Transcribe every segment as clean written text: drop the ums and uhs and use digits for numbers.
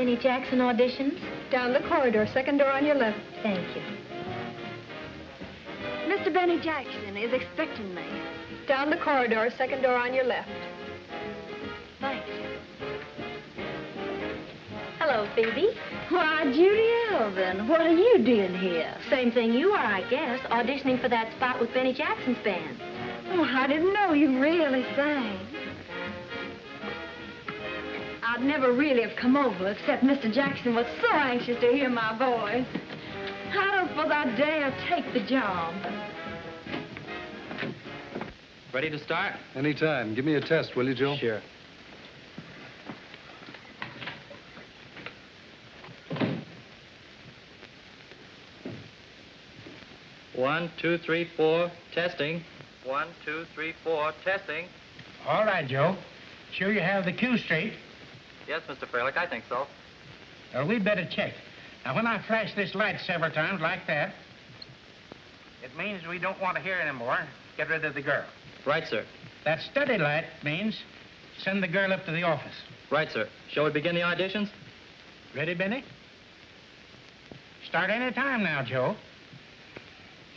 Benny Jackson auditions? Down the corridor, second door on your left. Thank you. Mr. Benny Jackson is expecting me. Down the corridor, second door on your left. Thanks. Hello, Phoebe. Why, Judy Elvin, what are you doing here? Same thing you are, I guess, auditioning for that spot with Benny Jackson's band. Oh, I didn't know you really sang. I'd never really have come over, except Mr. Jackson was so anxious to hear my voice. I don't suppose I dare take the job. Ready to start? Anytime. Give me a test, will you, Joe? Sure. One, two, three, four, testing. 1, 2, 3, 4, testing. All right, Joe. Sure you have the cue straight? Yes, Mr. Freilich, I think so. Well, we'd better check. Now, when I flash this light several times like that, it means we don't want to hear anymore. Get rid of the girl. Right, sir. That steady light means send the girl up to the office. Right, sir. Shall we begin the auditions? Ready, Benny? Start any time now, Joe.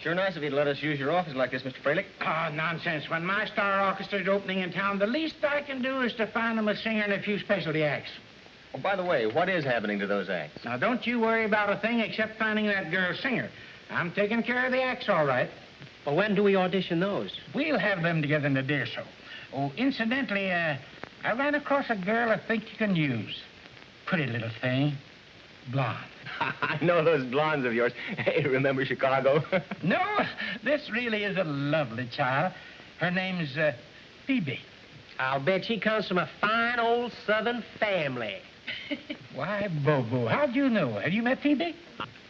Sure nice if you'd let us use your office like this, Mr. Freilich. Oh, nonsense. When my star orchestra's opening in town, the least I can do is to find them a singer and a few specialty acts. Oh, by the way, what is happening to those acts? Now, don't you worry about a thing except finding that girl singer. I'm taking care of the acts all right. Well, when do we audition those? We'll have them together in a day or so. Oh, incidentally, I ran across a girl I think you can use. Pretty little thing. Blonde. I know those blondes of yours. Hey, remember Chicago? No, this really is a lovely child. Her name's Phoebe. I'll bet she comes from a fine old Southern family. Why, Bobo, how'd you know? Have you met Phoebe?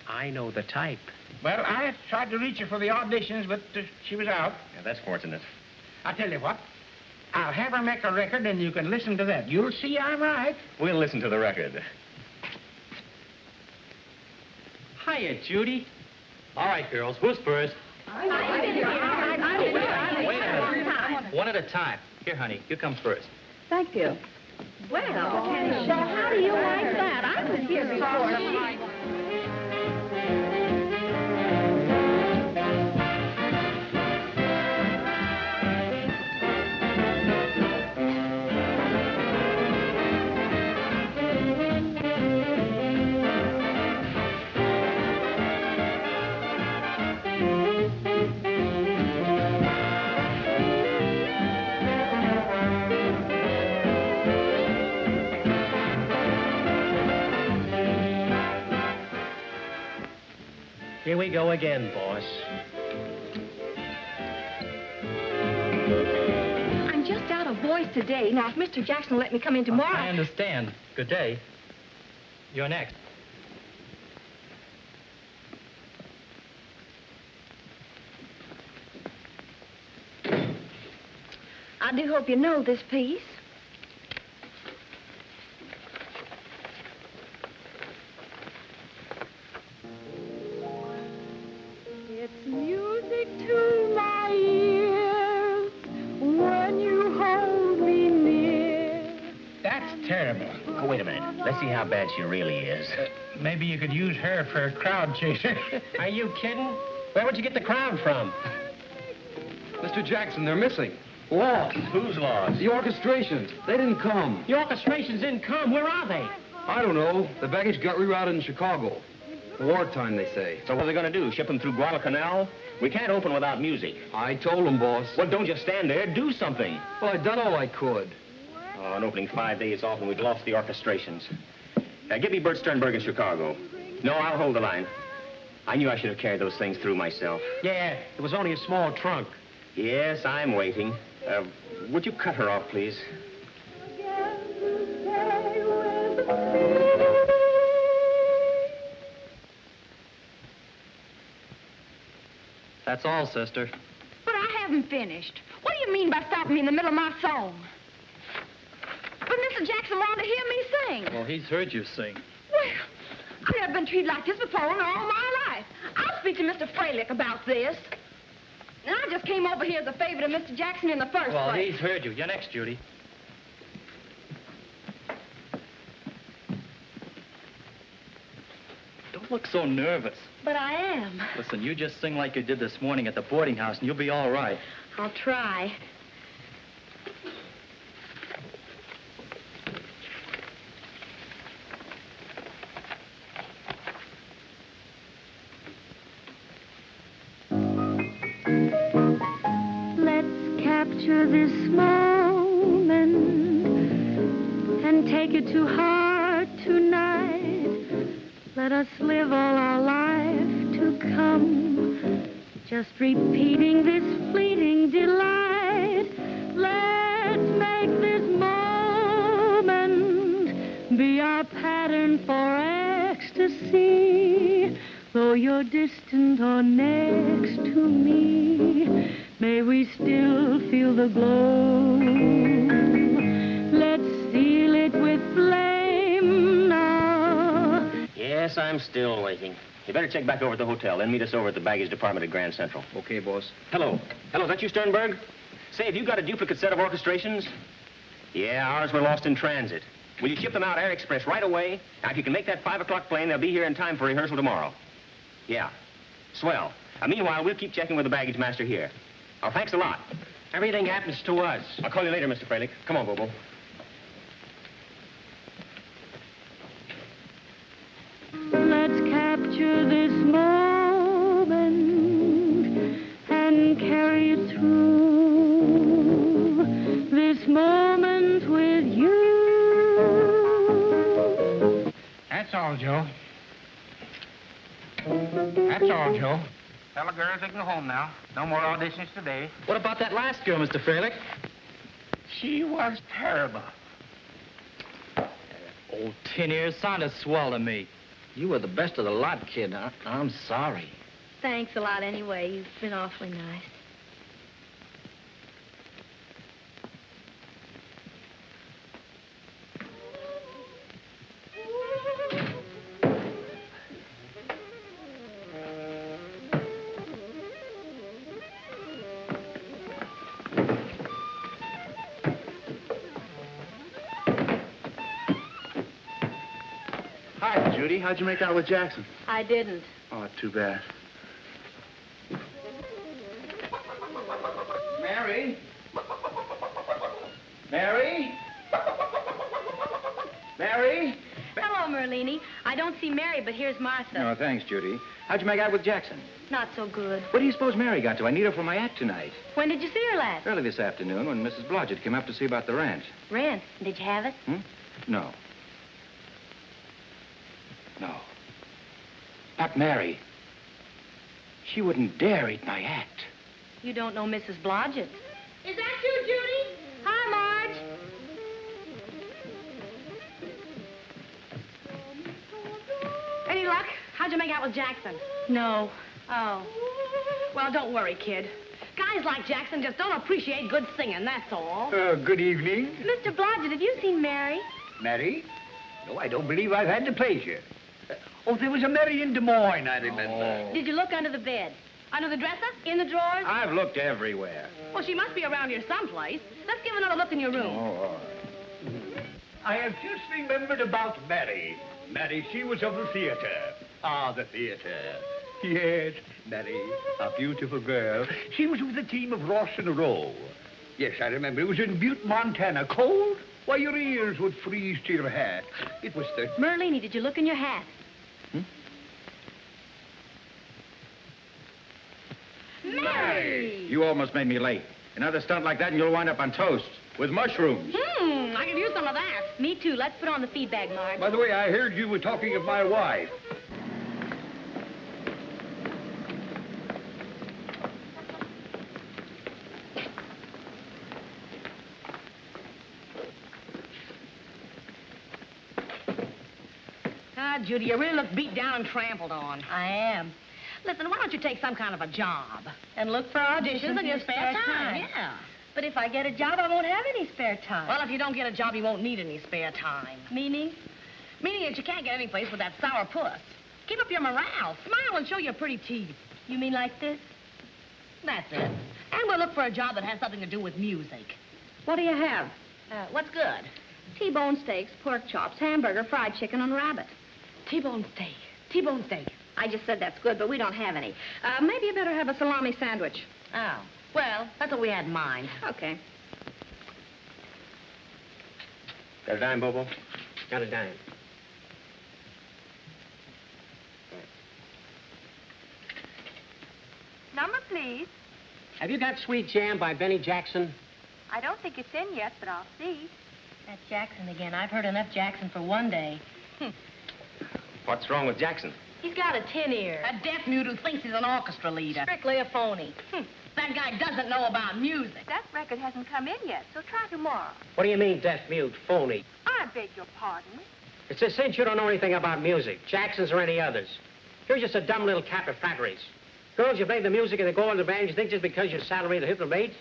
I know the type. Well, I tried to reach her for the auditions, but she was out. Yeah, that's fortunate. I'll tell you what. I'll have her make a record, and you can listen to that. You'll see I'm right. We'll listen to the record. Hiya, Judy. All right, girls, who's first? Wait a minute. One at a time. Here, honey, you come first. Thank you. Well, how do you like that? I was here before. Here we go again, boss. I'm just out of voice today. Now, if Mr. Jackson will let me come in tomorrow... I understand. Good day. You're next. I do hope you know this piece. It's music to my ears when you hold me near. That's terrible. Oh, wait a minute. Let's see how bad she really is. Maybe you could use her for a crowd chaser. Are you kidding? Where would you get the crowd from? Mr. Jackson, they're missing. Lost. Who's lost? The orchestrations. They didn't come. The orchestrations didn't come. Where are they? I don't know. The baggage got rerouted in Chicago. Wartime, they say. So what are they going to do? Ship them through Guadalcanal? We can't open without music. I told them, boss. Well, don't just stand there. Do something. Well, I done all I could. Oh, an opening 5 days off and we've lost the orchestrations. Give me Bert Sternberg in Chicago. No, I'll hold the line. I knew I should have carried those things through myself. Yeah, it was only a small trunk. Yes, I'm waiting. Would you cut her off, please? That's all, sister. But I haven't finished. What do you mean by stopping me in the middle of my song? But Mr. Jackson wanted to hear me sing. Well, he's heard you sing. Well, I've never been treated like this before in all my life. I'll speak to Mr. Freilich about this. And I just came over here as a favor to Mr. Jackson in the first Well, place. he's heard you. You're next, Judy. look so nervous. But I am. Listen, you just sing like you did this morning at the boarding house, and you'll be all right. I'll try. Let's capture this moment and take it to heart tonight. Let us live all our life to come, just repeating this fleeting delight. Let's make this moment be our pattern for ecstasy. Though you're distant or next to me, may we still feel the glow. Let's seal it with flame now. Yes, I'm still waiting. You better check back over at the hotel, then meet us over at the baggage department at Grand Central. Okay, boss. Hello. Hello, is that you, Sternberg? Say, have you got a duplicate set of orchestrations? Yeah, ours were lost in transit. Will you ship them out Air Express right away? Now, if you can make that 5 o'clock plane, they'll be here in time for rehearsal tomorrow. Yeah. Swell. Meanwhile, we'll keep checking with the baggage master here. Oh, thanks a lot. Everything happens to us. I'll call you later, Mr. Freilich. Come on, Bobo. Let's capture this moment and carry it through. This moment with you. That's all, Joe. That's all, Joe. Tell the girls they can go home now. No more auditions today. What about that last girl, Mr. Freilich? She was terrible. Old tin ears sounded swell to me. You were the best of the lot, kid. I'm sorry. Thanks a lot anyway. You've been awfully nice. Hi, Judy. How'd you make out with Jackson? I didn't. Oh, too bad. Mary? Mary? Mary? Hello, Merlini. I don't see Mary, but here's Martha. No, thanks, Judy. How'd you make out with Jackson? Not so good. What do you suppose Mary got to? I need her for my act tonight. When did you see her last? Early this afternoon when Mrs. Blodgett came up to see about the ranch. Rent. Did you have it? No. No. Not Mary. She wouldn't dare eat my act. You don't know Mrs. Blodgett. Is that you, Judy? Hi, Marge. Any luck? How'd you make out with Jackson? No. Oh. Well, don't worry, kid. Guys like Jackson just don't appreciate good singing, that's all. Good evening. Mr. Blodgett, have you seen Mary? Mary? No, I don't believe I've had the pleasure. There was a Mary in Des Moines, I remember. Did you look under the bed? Under the dresser? In the drawers? I've looked everywhere. Well, she must be around here someplace. Let's give another look in your room. I have just remembered about Mary. Mary, she was of the theater. Ah, the theater. Yes, Mary, a beautiful girl. She was with the team of Ross and Rowe. Yes, I remember. It was in Butte, Montana. Cold? Why, your ears would freeze to your hat. It was the... Merlini, did you look in your hat? Mary! You almost made me late. Another stunt like that and you'll wind up on toast with mushrooms. I could use some of that. Me too. Let's put on the feedback, Marge. By the way, I heard you were talking of my wife. Ah, Judy, you really look beat down and trampled on. I am. Listen, why don't you take some kind of a job? And look for auditions in your spare time. Yeah. But if I get a job, I won't have any spare time. Well, if you don't get a job, you won't need any spare time. Meaning? Meaning that you can't get any place with that sour puss. Keep up your morale. Smile and show your pretty teeth. You mean like this? That's it. And we'll look for a job that has something to do with music. What do you have? What's good? T-bone steaks, pork chops, hamburger, fried chicken, and rabbit. T-bone steak. T-bone steak. I just said that's good, but we don't have any. Maybe you better have a salami sandwich. Oh, well, that's what we had in mind. Okay. Got a dime, Bobo? Got a dime. Number, please. Have you got Sweet Jam by Benny Jackson? I don't think it's in yet, but I'll see. That's Jackson again. I've heard enough Jackson for one day. What's wrong with Jackson? He's got a tin ear. A deaf mute who thinks he's an orchestra leader. Strictly a phony. That guy doesn't know about music. That record hasn't come in yet, so try tomorrow. What do you mean, deaf mute, phony? I beg your pardon. It's a cinch you don't know anything about music, Jackson's or any others. You're just a dumb little cap of flatteries. Girls, you blame the music and the gold of the band. You think just because your salary the hit the rate?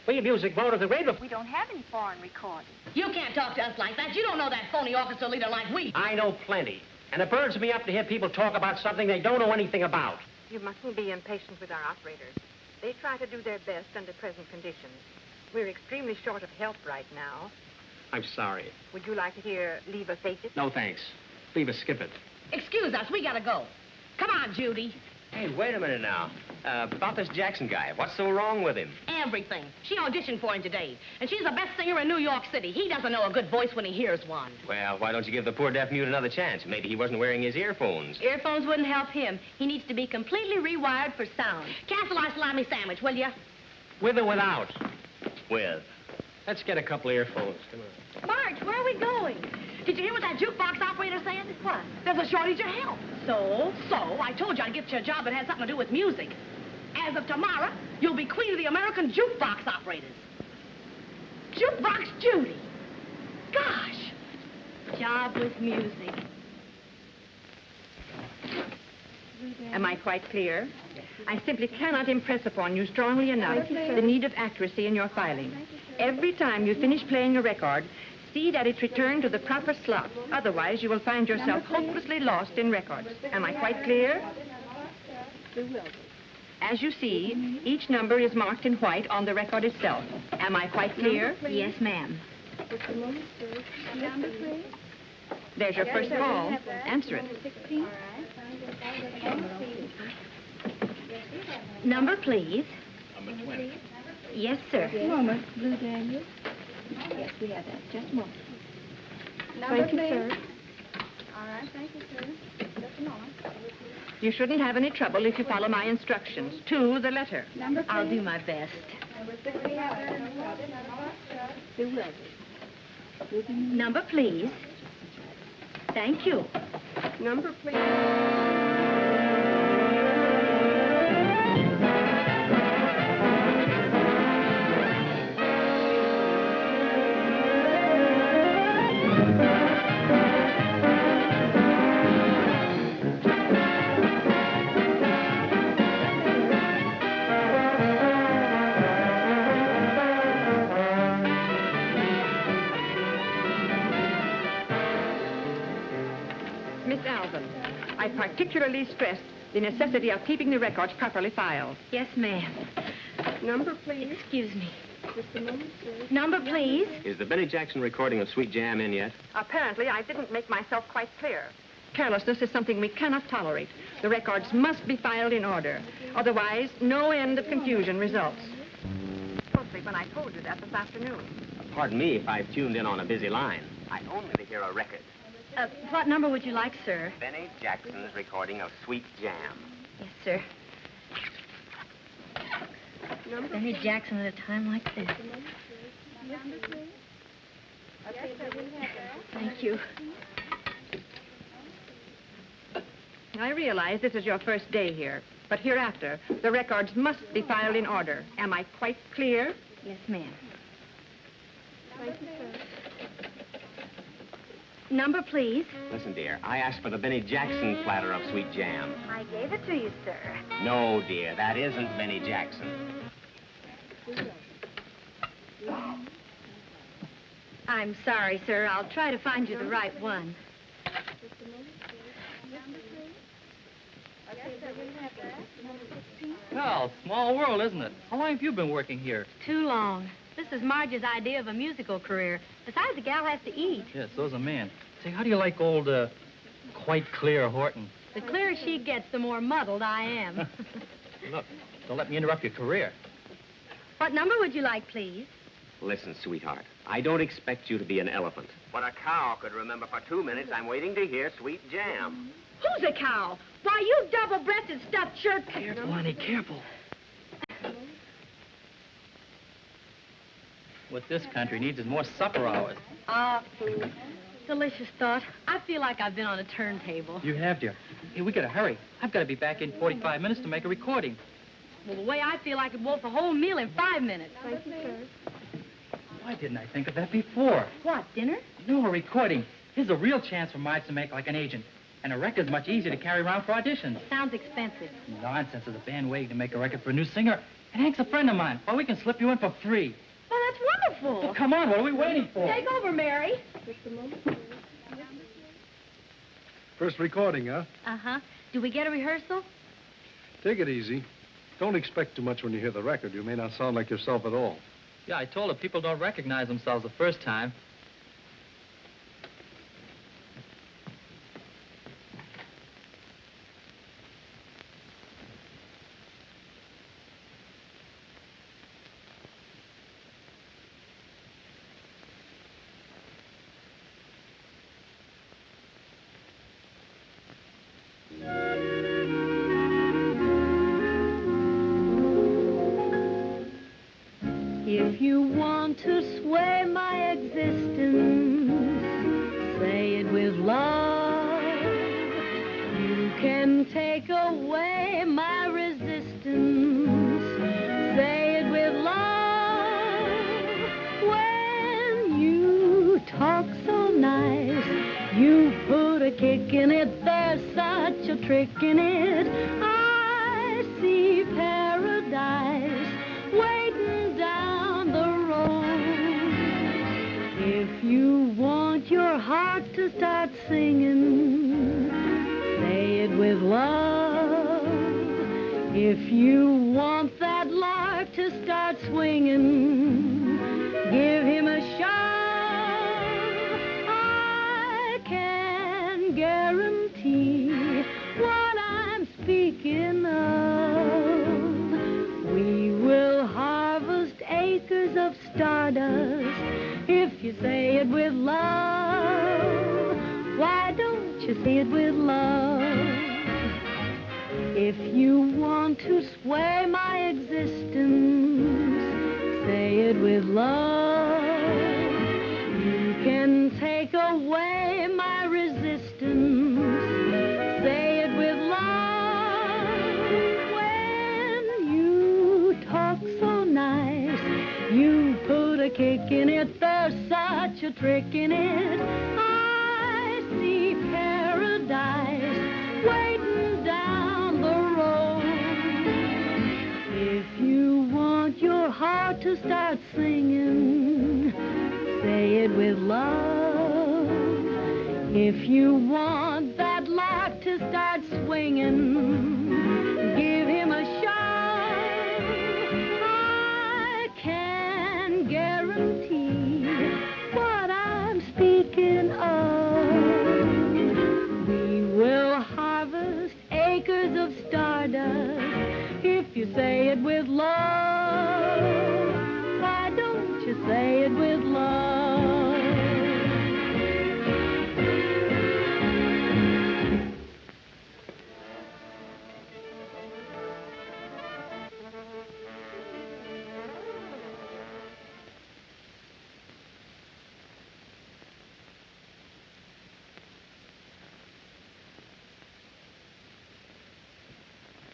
Well, your music voted the rate. We don't have any foreign recordings. You can't talk to us like that. You don't know that phony orchestra leader like we. I know plenty. And it burns me up to hear people talk about something they don't know anything about. You mustn't be impatient with our operators. They try to do their best under present conditions. We're extremely short of help right now. I'm sorry. Would you like to hear Leave a Face It? No, thanks. Leave us skip it. Excuse us. We gotta go. Come on, Judy. Hey, wait a minute now. About this Jackson guy, what's so wrong with him? Everything. She auditioned for him today. And she's the best singer in New York City. He doesn't know a good voice when he hears one. Well, why don't you give the poor deaf mute another chance? Maybe he wasn't wearing his earphones. Earphones wouldn't help him. He needs to be completely rewired for sound. Cancel our salami sandwich, will you? With or without? With. Let's get a couple of earphones. Come on. Marge, where are we going? Did you hear what that jukebox operator said? What? There's a shortage of help. So, I told you I'd get you a job that had something to do with music. As of tomorrow, you'll be queen of the American jukebox operators. Jukebox Judy. Gosh. Job with music. Am I quite clear? I simply cannot impress upon you strongly enough the need of accuracy in your filing. Every time you finish playing a record, see that it's returned to the proper slot. Otherwise, you will find yourself hopelessly lost in records. Am I quite clear? As you see, each number is marked in white on the record itself. Am I quite clear? Yes, ma'am. There's your first call. Answer it. Number, please. Number 20. Yes, sir. Moment, Blue Daniel. Yes, we have that. Just a moment. Thank you, sir. All right, thank you, sir. Just a moment. You shouldn't have any trouble if you follow my instructions to the letter. Number, I'll do my best. Number 6, we have there. Who will be? Number, please. Thank you. Number, please. I particularly stress the necessity of keeping the records properly filed. Yes, ma'am. Number, please. Excuse me. Just a moment, sir. Number, please. Is the Benny Jackson recording of Sweet Jam in yet? Apparently, I didn't make myself quite clear. Carelessness is something we cannot tolerate. The records must be filed in order. Otherwise, no end of confusion results. Mostly when I told you that this afternoon. Pardon me if I've tuned in on a busy line. I only to hear a record. What number would you like, sir? Benny Jackson's recording of Sweet Jam. Yes, sir. Benny Jackson at a time like this. Thank you. I realize this is your first day here, but hereafter, the records must be filed in order. Am I quite clear? Yes, ma'am. Thank you, sir. Number, please. Listen, dear, I asked for the Benny Jackson platter of Sweet Jam. I gave it to you, sir. No, dear, that isn't Benny Jackson. I'm sorry, sir. I'll try to find you the right one. Well, small world, isn't it? How long have you been working here? Too long. This is Marge's idea of a musical career. Besides, the gal has to eat. Yes, so's a man. Say, how do you like old, quite clear Horton? The clearer she gets, the more muddled I am. Look, don't let me interrupt your career. What number would you like, please? Listen, sweetheart, I don't expect you to be an elephant. But a cow could remember for 2 minutes I'm waiting to hear Sweet Jam. Who's a cow? Why, you double-breasted stuffed shirt... Careful, honey, careful. What this country needs is more supper hours. Ah, food. Delicious thought. I feel like I've been on a turntable. You have, dear. Hey, we gotta hurry. I've got to be back in 45 minutes to make a recording. Well, the way I feel, I could wolf a whole meal in 5 minutes. Thank you, sir. Why didn't I think of that before? What, dinner? No, a recording. Here's a real chance for Marge to make like an agent. And a record's much easier to carry around for auditions. Sounds expensive. Nonsense. There's a band waiting to make a record for a new singer. And Hank's a friend of mine. Well, we can slip you in for free. Oh, that's wonderful. Well, come on. What are we waiting for? Take over, Mary. Just a moment. First recording, huh? Uh-huh. Do we get a rehearsal? Take it easy. Don't expect too much when you hear the record. You may not sound like yourself at all. Yeah, I told her people don't recognize themselves the first time. If you want to sway my existence, say it with love. You can take away my resistance, say it with love. When you talk so nice, you put a kick in it, there's such a trick in it. I see paradise waiting down the road. If you want your heart to start singing, say it with love. If you want that lark to start swinging, give him a shove. I can guarantee what I'm speaking of. We will harvest acres of stardust if you say it with love. Why don't you say it with love? If you want to sway my existence, say it with love. You can take away my resistance, say it with love. When you talk so nice, you put a kick in it, there's such a trick in it. I see paradise waiting down the road. If you want your heart to start singing, say it with love. If you want that lark to start swinging, give him a shove. I can guarantee what I'm speaking of. We will harvest acres of stardust if you say it with love. Why don't you say it with love?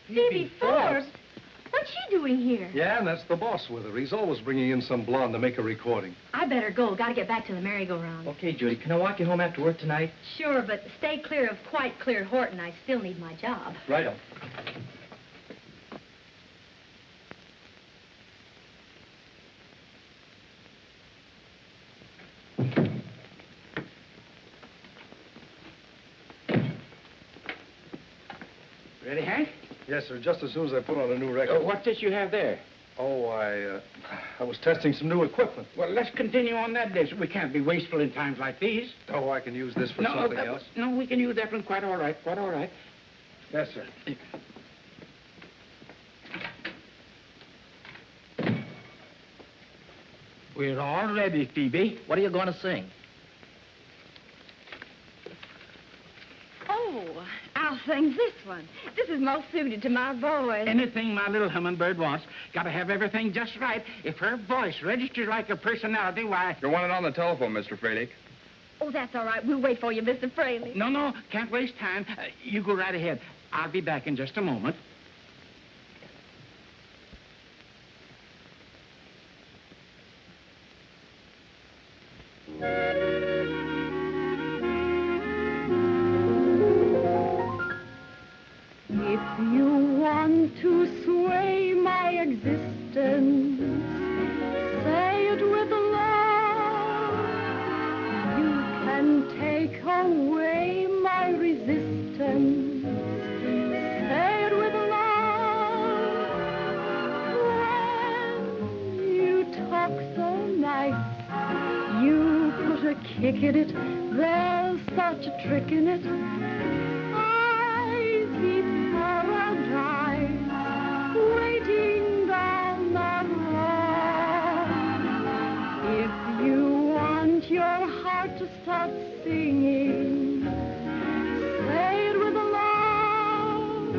Phoebe Forbes? What's she doing here? Yeah, and that's the boss with her. He's always bringing in some blonde to make a recording. I better go. Gotta get back to the merry-go-round. Okay, Judy, can I walk you home after work tonight? Sure, but stay clear of quite clear Horton. I still need my job. Righto. Ready, Hank? Yes, sir, just as soon as I put on a new record. What's this you have there? Oh, I was testing some new equipment. Well, let's continue on that dish. We can't be wasteful in times like these. Oh, I can use this for something else. No, we can use that one quite all right, quite all right. Yes, sir. We're all ready, Phoebe. What are you going to sing? Oh, I'll sing this one. This is most suited to my voice. Anything my little hummingbird wants. Got to have everything just right. If her voice registers like her personality, why... You're wanted on the telephone, Mr. Freilich. Oh, that's all right. We'll wait for you, Mr. Fraley. No, can't waste time. You go right ahead. I'll be back in just a moment. If you want to sway my existence, say it with love. You can take away my resistance, say it with love. When you talk so nice, you put a kick in it, there's such a trick in it. Waiting down that road. If you want your heart to start singing, say it with love.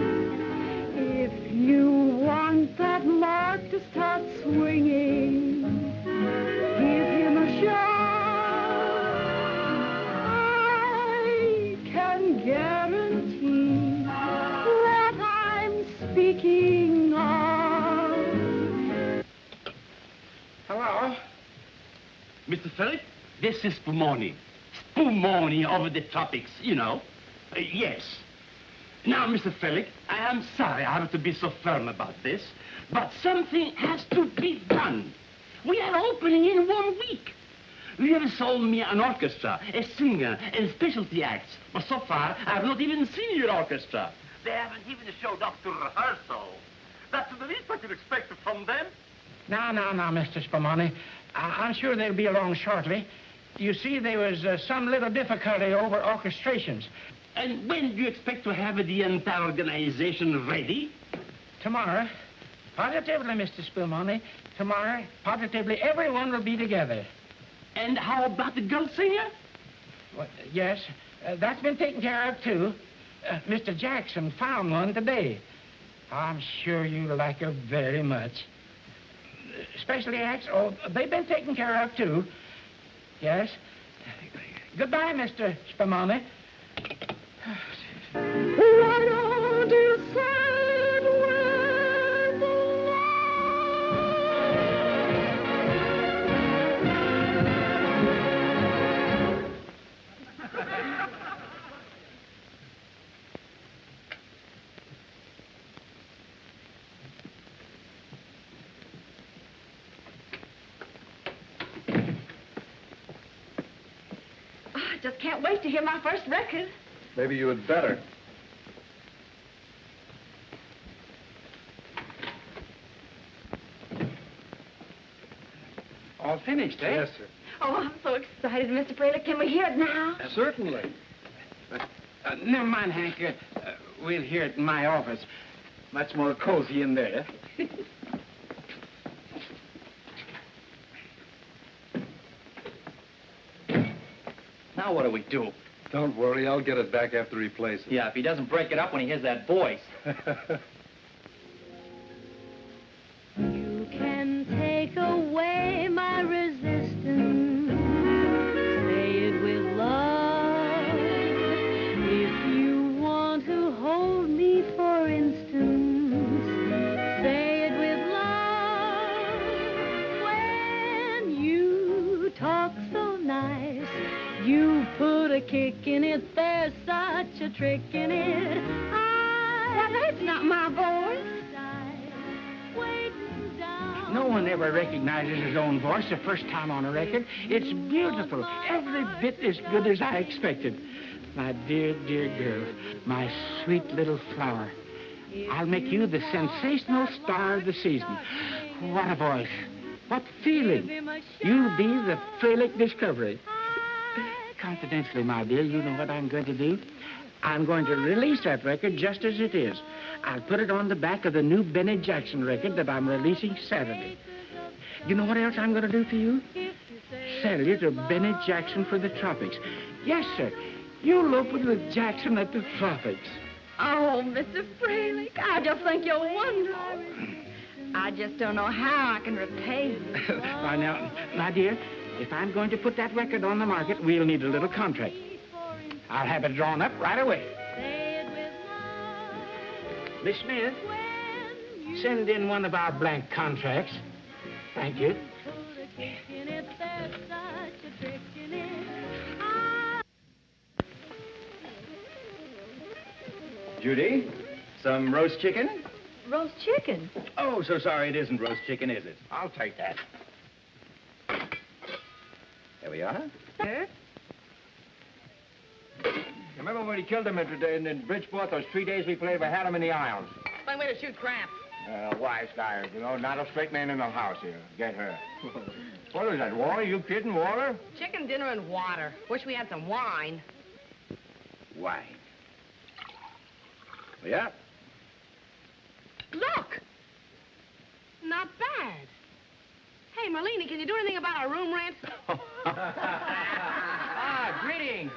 If you want that mark to start swinging, give him a shot. I can guarantee what I'm speaking of. Hello? Mr. Philip, this is Spumoni. Spumoni over the tropics, you know. Yes. Now, Mr. Philip, I am sorry I have to be so firm about this, but something has to be done. We are opening in 1 week. You have sold me an orchestra, a singer, and specialty acts, but so far I have not even seen your orchestra. They haven't even showed up to rehearsal. That's the least I could expect from them. Now, Mr. Spumoni. I'm sure they'll be along shortly. You see, there was some little difficulty over orchestrations. And when do you expect to have the entire organization ready? Tomorrow. Positively, Mr. Spumoni. Tomorrow, positively, everyone will be together. And how about the girl singer? Well, yes, that's been taken care of, too. Mr. Jackson found one today. I'm sure you'll like her very much. Specialty acts, oh, they've been taken care of, too. Yes. Goodbye, Mr. Spumoni. Why don't you say it with I just can't wait to hear my first record. Maybe you had better. All finished, eh? Yes, sir. Oh, I'm so excited, Mr. Fraley. Can we hear it now? Certainly. Never mind, Hank. We'll hear it in my office. Much more cozy in there. Now what do we do? Don't worry, I'll get it back after he plays it. Yeah, if he doesn't break it up when he hears that voice. You can take away my resistance, say it with love. If you want to hold me, for instance, say it with love. When you talk so nice, you put a kick in it, there's such a trick in it. That's not my voice. No one ever recognizes his own voice the first time on a record. It's beautiful, every bit as good as I expected. My dear, dear girl, my sweet little flower. I'll make you the sensational star of the season. What a voice. What feeling. You'll be the Fralick discovery. Confidentially, my dear, you know what I'm going to do? I'm going to release that record just as it is. I'll put it on the back of the new Benny Jackson record that I'm releasing Saturday. You know what else I'm going to do for you? Sell you to Benny Jackson for the tropics. Yes, sir. You'll open with Jackson at the tropics. Oh, Mr. Fralick, I just think you're wonderful. I just don't know how I can repay you. Why, now, my dear, if I'm going to put that record on the market, we'll need a little contract. I'll have it drawn up right away. Miss Smith, send in one of our blank contracts. Thank you. Judy, some roast chicken? Roast chicken? Oh, so sorry, it isn't roast chicken, is it? I'll take that. There we are. Sir? Remember when he killed him in Bridgeport, those 3 days we played, we had him in the aisles. Fine way to shoot crap. Wise guy, you know, not a straight man in the house here. Get her. What is that, water? You kidding, water? Chicken dinner and water. Wish we had some wine. Wine. Yeah. Look! Not bad. Hey, Merlini, can you do anything about our room rent? Greetings.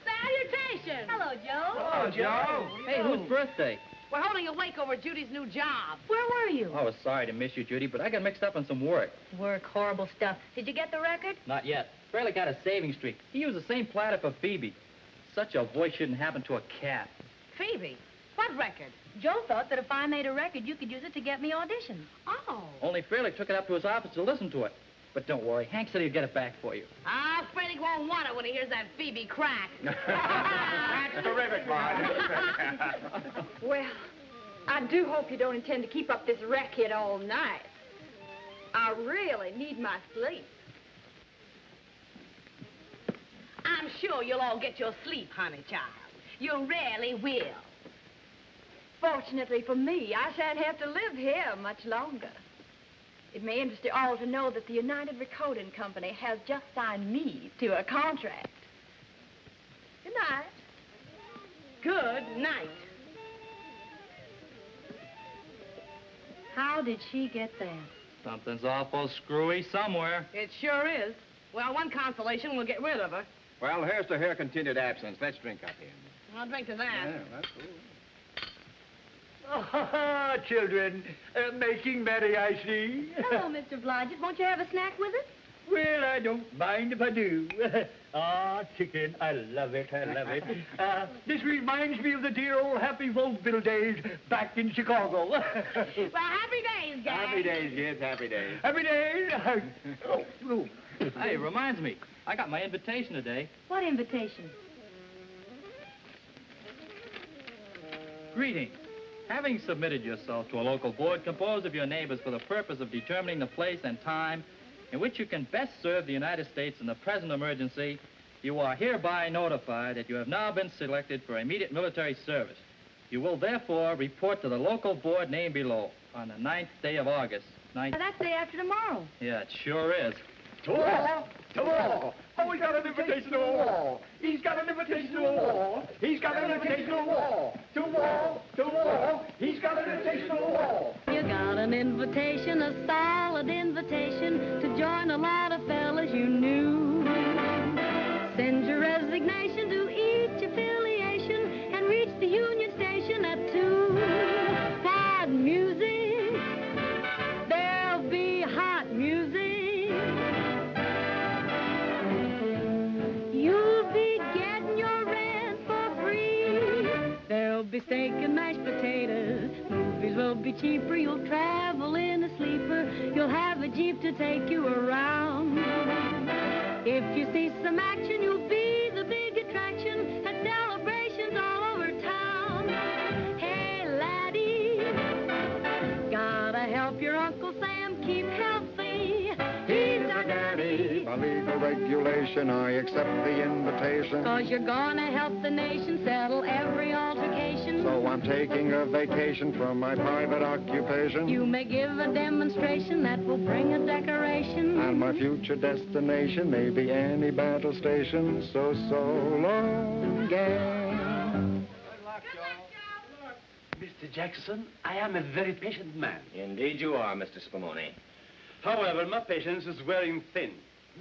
Salutations! Hello, Joe. Oh, Joe. Hey, whose birthday? We're holding a wake over Judy's new job. Where were you? I was sorry to miss you, Judy, but I got mixed up in some work. Work, horrible stuff. Did you get the record? Not yet. Fairly got a saving streak. He used the same platter for Phoebe. Such a voice shouldn't happen to a cat. Phoebe, what record? Joe thought that if I made a record, you could use it to get me auditions. Oh. Only Fairly took it up to his office to listen to it. But don't worry, Hank said he'd get it back for you. Ah, Freddie won't want it when he hears that Phoebe crack. That's terrific, Bud. Well, I do hope you don't intend to keep up this racket all night. I really need my sleep. I'm sure you'll all get your sleep, honey child. You really will. Fortunately for me, I shan't have to live here much longer. It may interest you all to know that the United Recording Company has just signed me to a contract. Good night. Good night. How did she get that? Something's awful screwy somewhere. It sure is. Well, one consolation, we'll get rid of her. Well, here's to her continued absence. Let's drink up here. I'll drink to that. Yeah, that's cool. Ah, children, making merry, I see. Hello, Mr. Blodgett. Won't you have a snack with us? Well, I don't mind if I do. Chicken, I love it, I love it. This reminds me of the dear old happy vaudeville days back in Chicago. Well, happy days, gang. Happy days, kids, happy days. Happy days. Hey, reminds me, I got my invitation today. What invitation? Greetings. Having submitted yourself to a local board composed of your neighbors for the purpose of determining the place and time in which you can best serve the United States in the present emergency, you are hereby notified that you have now been selected for immediate military service. You will therefore report to the local board named below on the 9th day of August. That's day after tomorrow. Yeah, it sure is. To war! To war! Oh, he got an invitation to a war! He's got an invitation to a war! He's got an invitation to a war! To war! To war! He's got an invitation to a war! You got an invitation, a solid invitation, to join a lot of fellas you knew. Send your resignation to each affiliation and reach the Union Station at 2. Hot music, there'll be hot music. You'll be getting your rent for free. There'll be steak and mashed potatoes. Movies will be cheaper. You'll travel in a sleeper. You'll have a Jeep to take you around. If you see some action, you'll be the big attraction at celebrations all over town. Hey, laddie, gotta help your Uncle Sam keep healthy. He's our daddy. By legal regulation, I accept the invitation. 'Cause you're gonna help the nation settle every altercation. So I'm taking a vacation from my private occupation. You may give a demonstration that will bring a decoration. And my our future destination may be any battle station. So long, gang. Mr. Jackson, I am a very patient man. Indeed you are, Mr. Spumoni. However, my patience is wearing thin.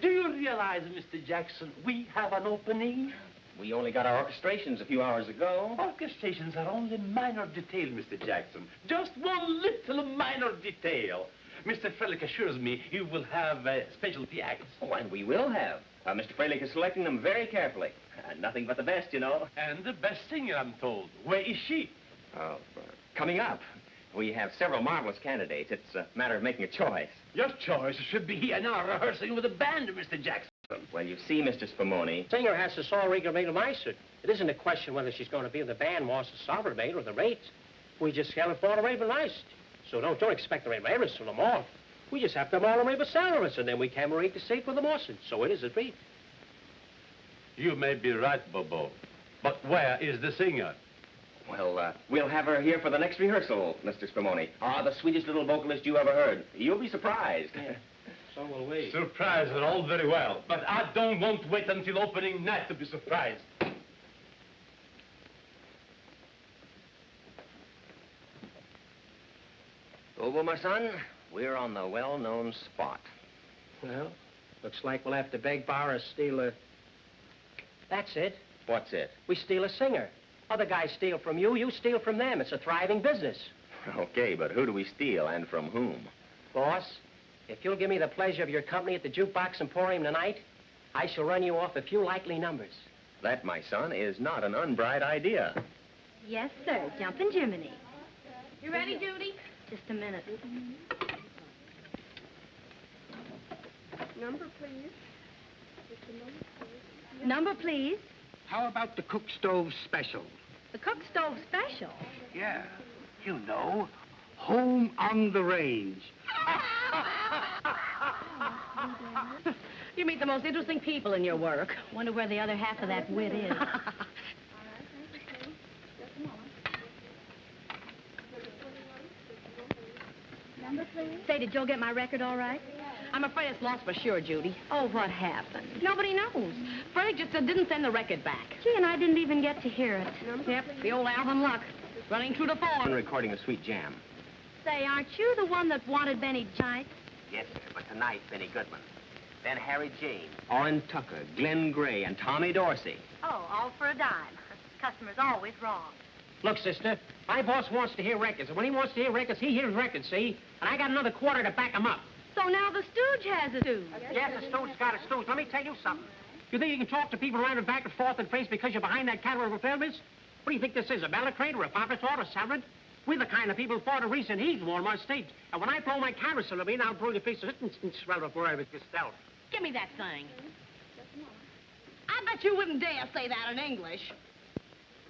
Do you realize, Mr. Jackson, we have an opening? We only got our orchestrations a few hours ago. Orchestrations are only minor detail, Mr. Jackson. Just one little minor detail. Mr. Frelick assures me you will have specialty acts. Oh, and we will have. Mr. Frelick is selecting them very carefully. Nothing but the best, you know. And the best singer, I'm told. Where is she? Coming up. We have several marvelous candidates. It's a matter of making a choice. Your choice should be an hour rehearsing with a band, Mr. Jackson. Well, you see, Mr. Spumoni. Singer has to saw Regelmeister. It isn't a question whether she's going to be in the band, wants the sovereign or the rates. We just haven't thought of Regelmeister. So don't expect the rates from them all. We just have to all the salaries, and then we can rate the seat for the Mawson. So it is a treat. You may be right, Bobo. But where is the singer? Well, we'll have her here for the next rehearsal, Mr. Spumoni. The sweetest little vocalist you ever heard. You'll be surprised. Yeah. So will we. Surprised are all very well, but I don't want to wait until opening night to be surprised. Bobo, my son, we're on the well-known spot. Well, looks like we'll have to beg, borrow, or steal a... That's it. What's it? We steal a singer. Other guys steal from you, you steal from them. It's a thriving business. Okay, but who do we steal and from whom? Boss, if you'll give me the pleasure of your company at the Jukebox Emporium tonight, I shall run you off a few likely numbers. That, my son, is not an unbright idea. Yes, sir. Jumpin' Jiminy. You ready, Judy? Just a minute. Number, please. Number, please. How about the cook stove special? The cook stove special? Yeah. You know, home on the range. You meet the most interesting people in your work. Wonder where the other half of that wit is. Number, please. Say, did Joe get my record all right? I'm afraid it's lost for sure, Judy. Oh, what happened? Nobody knows. Freddie just didn't send the record back. Gee, and I didn't even get to hear it. Yep, the old Alvin Luck. Running through the I'm phone. recording a sweet jam. Say, aren't you the one that wanted Benny Giant? Yes, sir, but tonight, Benny Goodman. Then Harry James, Orrin Tucker, Glenn Gray, and Tommy Dorsey. Oh, all for a dime. Customer's always wrong. Look, sister, my boss wants to hear records, and when he wants to hear records, he hears records, see? And I got another quarter to back him up. So now the stooge has a stooge. Yes, the stooge's got a stooge. Let me tell you something. You think you can talk to people around and back and forth in face because you're behind that counter of a pelvis? What do you think this is, a balaclate or a papator or a salad? We're the kind of people for the reason he's warm our state. And when I blow my camera syllabine, I'll blow your face to swell before I with yourself. Give me that thing. I bet you wouldn't dare say that in English.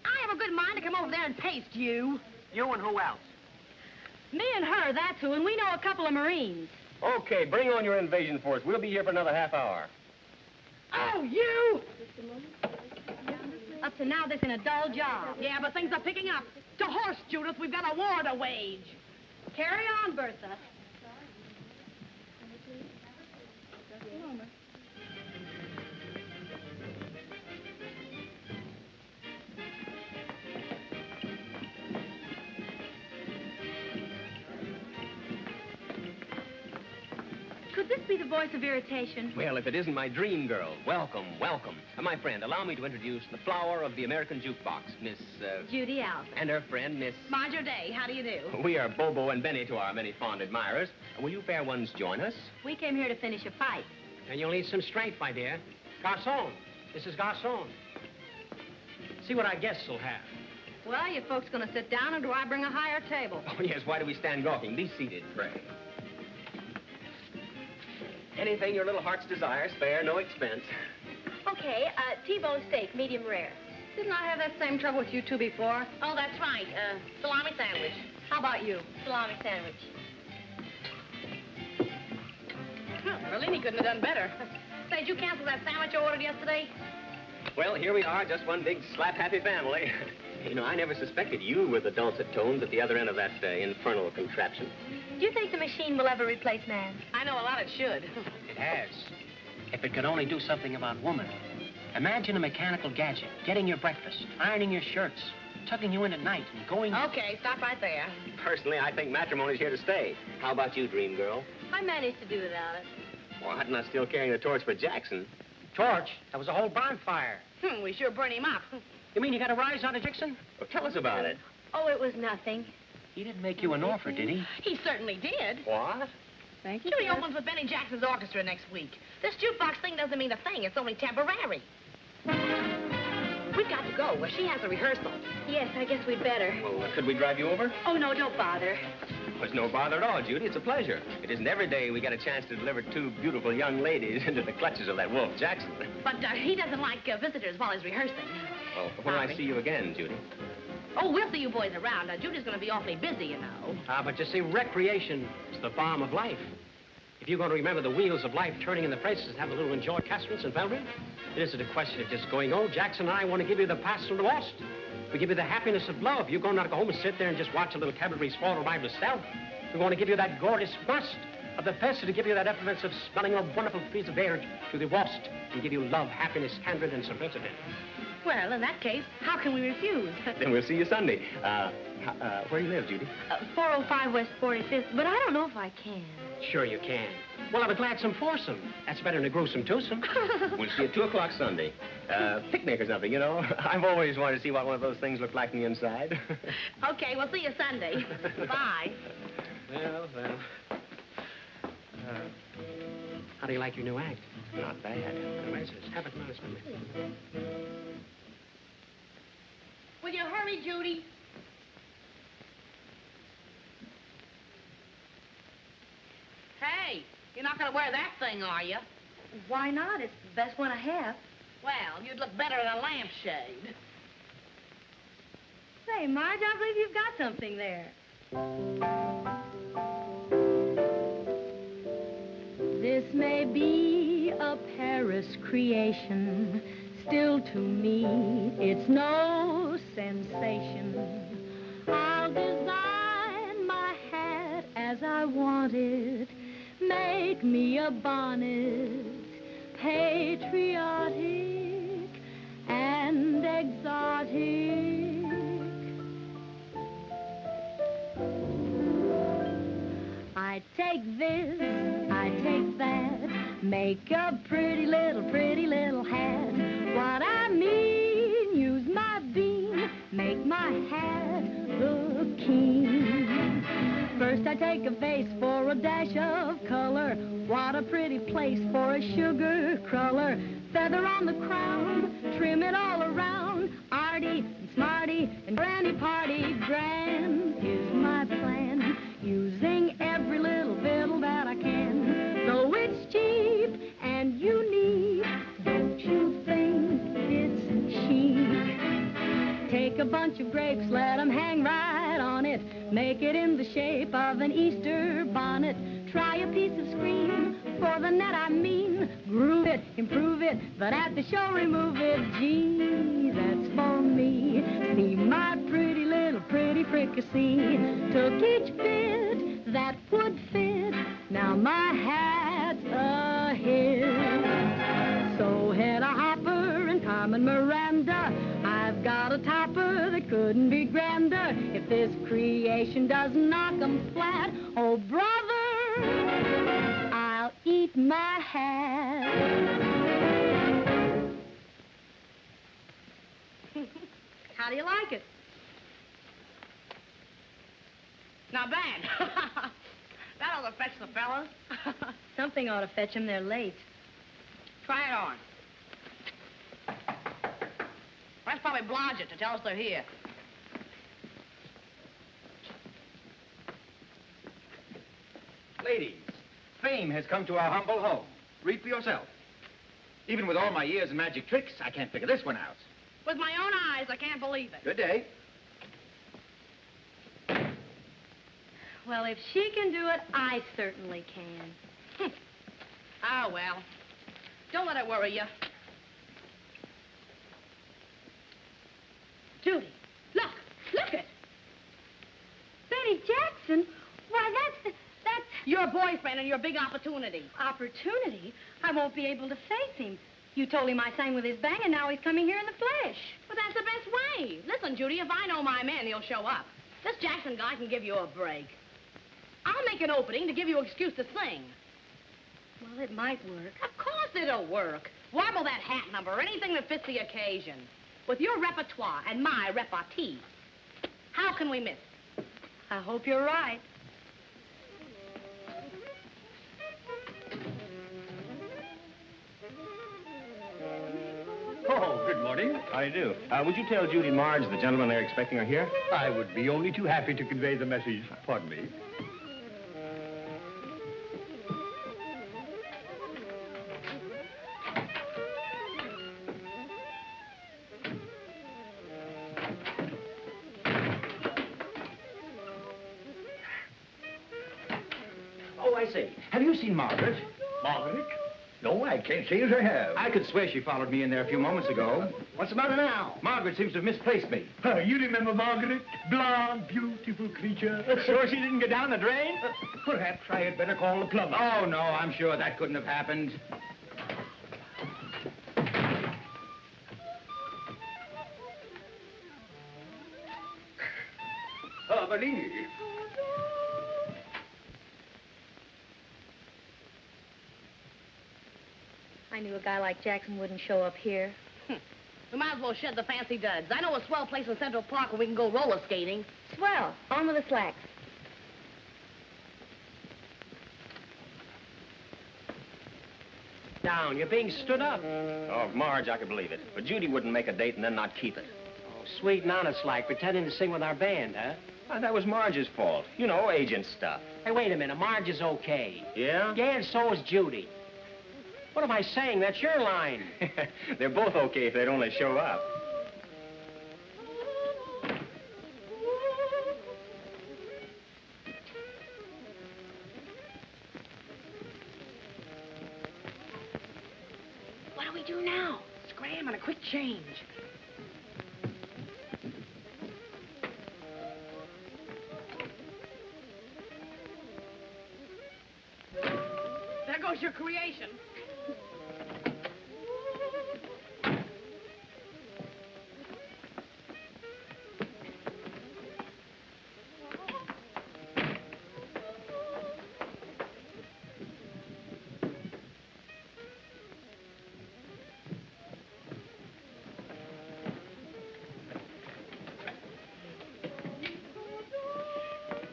I have a good mind to come over there and paste you. You and who else? Me and her, that's who, and we know a couple of Marines. Okay, bring on your invasion force. We'll be here for another half hour. Oh, you! Up to now, this been a dull job. Yeah, but things are picking up. To horse, Judith, we've got a war to wage. Carry on, Bertha. Could this be the voice of irritation? Well, if it isn't my dream girl, welcome, welcome. My friend, allow me to introduce the flower of the American jukebox, Miss, Judy Alvin. and her friend, Miss... Mind your day. How do you do? We are Bobo and Benny to our many fond admirers. Will you fair ones join us? We came here to finish a fight. And you'll need some strength, my dear. Garçon. This is Garçon. See what our guests will have. Well, you folks gonna sit down, or do I bring a higher table? Oh, yes, why do we stand gawking? Be seated, pray. Anything your little heart's desire, spare no expense. Okay, T-bone steak, medium rare. Didn't I have that same trouble with you two before? Oh, that's right. Salami sandwich. How about you? Salami sandwich. Merlini couldn't have done better. Say, did you cancel that sandwich you ordered yesterday? Well, here we are, just one big slap-happy family. You know, I never suspected you were the dulcet tones at the other end of that infernal contraption. Do you think the machine will ever replace man? I know a lot it should. It has. If it could only do something about woman. Imagine a mechanical gadget, getting your breakfast, ironing your shirts, tucking you in at night, and going... Okay, stop right there. Personally, I think matrimony's here to stay. How about you, dream girl? I managed to do without it. Well, I'm not still carrying the torch for Jackson. Torch? That was a whole bonfire. We sure burn him up. You mean you got a rise out of Jackson? Well, tell us about it. Oh, it was nothing. He didn't make you an offer, did he? He certainly did. What? Thank you, Judy sir. opens with Benny Jackson's orchestra next week. This jukebox thing doesn't mean a thing. It's only temporary. We've got to go. She has a rehearsal. Yes, I guess we'd better. Well, could we drive you over? Oh, no, don't bother. Well, it's no bother at all, Judy. It's a pleasure. It isn't every day we get a chance to deliver two beautiful young ladies into the clutches of that wolf, Jackson. But he doesn't like visitors while he's rehearsing. Well, when I see you again, Judy? Oh, we'll see you boys around. Judy's going to be awfully busy, you know. But you see, recreation is the balm of life. If you're going to remember the wheels of life turning in the places and have a little enjoy Casper's and Belgrade, it isn't a question of just going, oh, Jackson and I want to give you the pastoral lost. We give you the happiness of love. You're going to go home and sit there and just watch a little cavalry sport arrive to stealth. We're going to give you that gorgeous must of the best to give you that effervescence of smelling of wonderful breeze of air to the wast and give you love, happiness, candor, and simplicity. Well, in that case, how can we refuse? Then we'll see you Sunday. Where do you live, Judy? 405 West 45th, but I don't know if I can. Sure you can. We'll have a gladsome foursome. That's better than a gruesome twosome. We'll see you at 2 o'clock Sunday. Picnic or something, you know. I've always wanted to see what one of those things looked like on the inside. Okay, we'll see you Sunday. Bye. Well. How do you like your new act? Not bad. Have it nice with me. Will you hurry, Judy? Hey, you're not going to wear that thing, are you? Why not? It's the best one I have. Well, you'd look better in a lampshade. Say, Marge, I believe you've got something there. This may be a Paris creation, still to me it's no sensation. I'll design my hat as I want it, make me a bonnet, patriotic and exotic. I take this, I take that, make a pretty little hat. What I mean, use my beam, make my hat look keen. First I take a vase for a dash of color. What a pretty place for a sugar cruller. Feather on the crown, trim it all around. Arty and smarty and granny party grand is my plan. Using every little fiddle that I can. Though it's cheap and unique, don't you think it's chic? Take a bunch of grapes, let them hang right on it. Make it in the shape of an Easter bonnet. Try a piece of screen for the net, I mean. Groove it, improve it, but at the show remove it. Gee, that's for me. See my pretty fricassee. Took each bit that would fit. Now my hat's a hit. So Hedda Hopper and Carmen Miranda, I've got a topper that couldn't be grander. If this creation doesn't knock 'em flat, oh brother, I'll eat my hat. How do you like it? Not bad. That ought to fetch the fellas. Something ought to fetch them. They're late. Try it on. Let's probably blanch it to tell us they're here. Ladies, fame has come to our humble home. Read for yourself. Even with all my years of magic tricks, I can't figure this one out. With my own eyes, I can't believe it. Good day. Well, if she can do it, I certainly can. Oh, well. Don't let it worry you. Judy, look it. Benny Jackson? Why, boyfriend and your big opportunity. Opportunity? I won't be able to face him. You told him I sang with his band, and now he's coming here in the flesh. But that's the best way. Listen, Judy, if I know my man, he'll show up. This Jackson guy can give you a break. I'll make an opening to give you an excuse to sing. Well, it might work. Of course it'll work. Warble that hat number or anything that fits the occasion. With your repertoire and my repartee, how can we miss? I hope you're right. Oh, good morning. How do you do? Would you tell Judy Marge the gentlemen they're expecting are here? I would be only too happy to convey the message. Pardon me. Oh, I say, have you seen Margaret? Margaret? No, I can't say as I have. I could swear she followed me in there a few moments ago. What's the matter now? Margaret seems to have misplaced me. You remember Margaret? Blonde, beautiful creature. Sure she didn't get down the drain? Perhaps I had better call the plumber. Oh, no, I'm sure that couldn't have happened. Believe. I knew a guy like Jackson wouldn't show up here. We might as well shed the fancy duds. I know a swell place in Central Park where we can go roller skating. Swell. On with the slacks. Down. You're being stood up. Oh, Marge, I could believe it. But Judy wouldn't make a date and then not keep it. Oh, sweet and honest like, pretending to sing with our band, huh? That was Marge's fault. You know, agent stuff. Hey, wait a minute. Marge is okay. Yeah? Yeah, and so is Judy. What am I saying? That's your line. They're both okay if they'd only show up. What do we do now? Scram and a quick change. There goes your creation.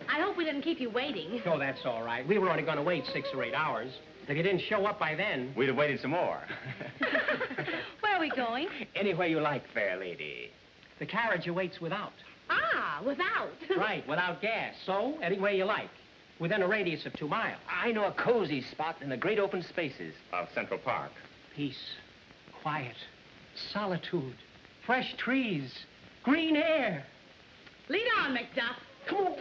I hope we didn't keep you waiting. Oh, that's all right. We were only going to wait 6 or 8 hours. If you didn't show up by then... We'd have waited some more. Where are we going? Anywhere you like, fair lady. The carriage awaits without. Ah, without. Right, without gas. So, anywhere you like. Within a radius of 2 miles. I know a cozy spot in the great open spaces of Central Park. Peace, quiet, solitude, fresh trees, green air. Lead on, McDuff. Come on.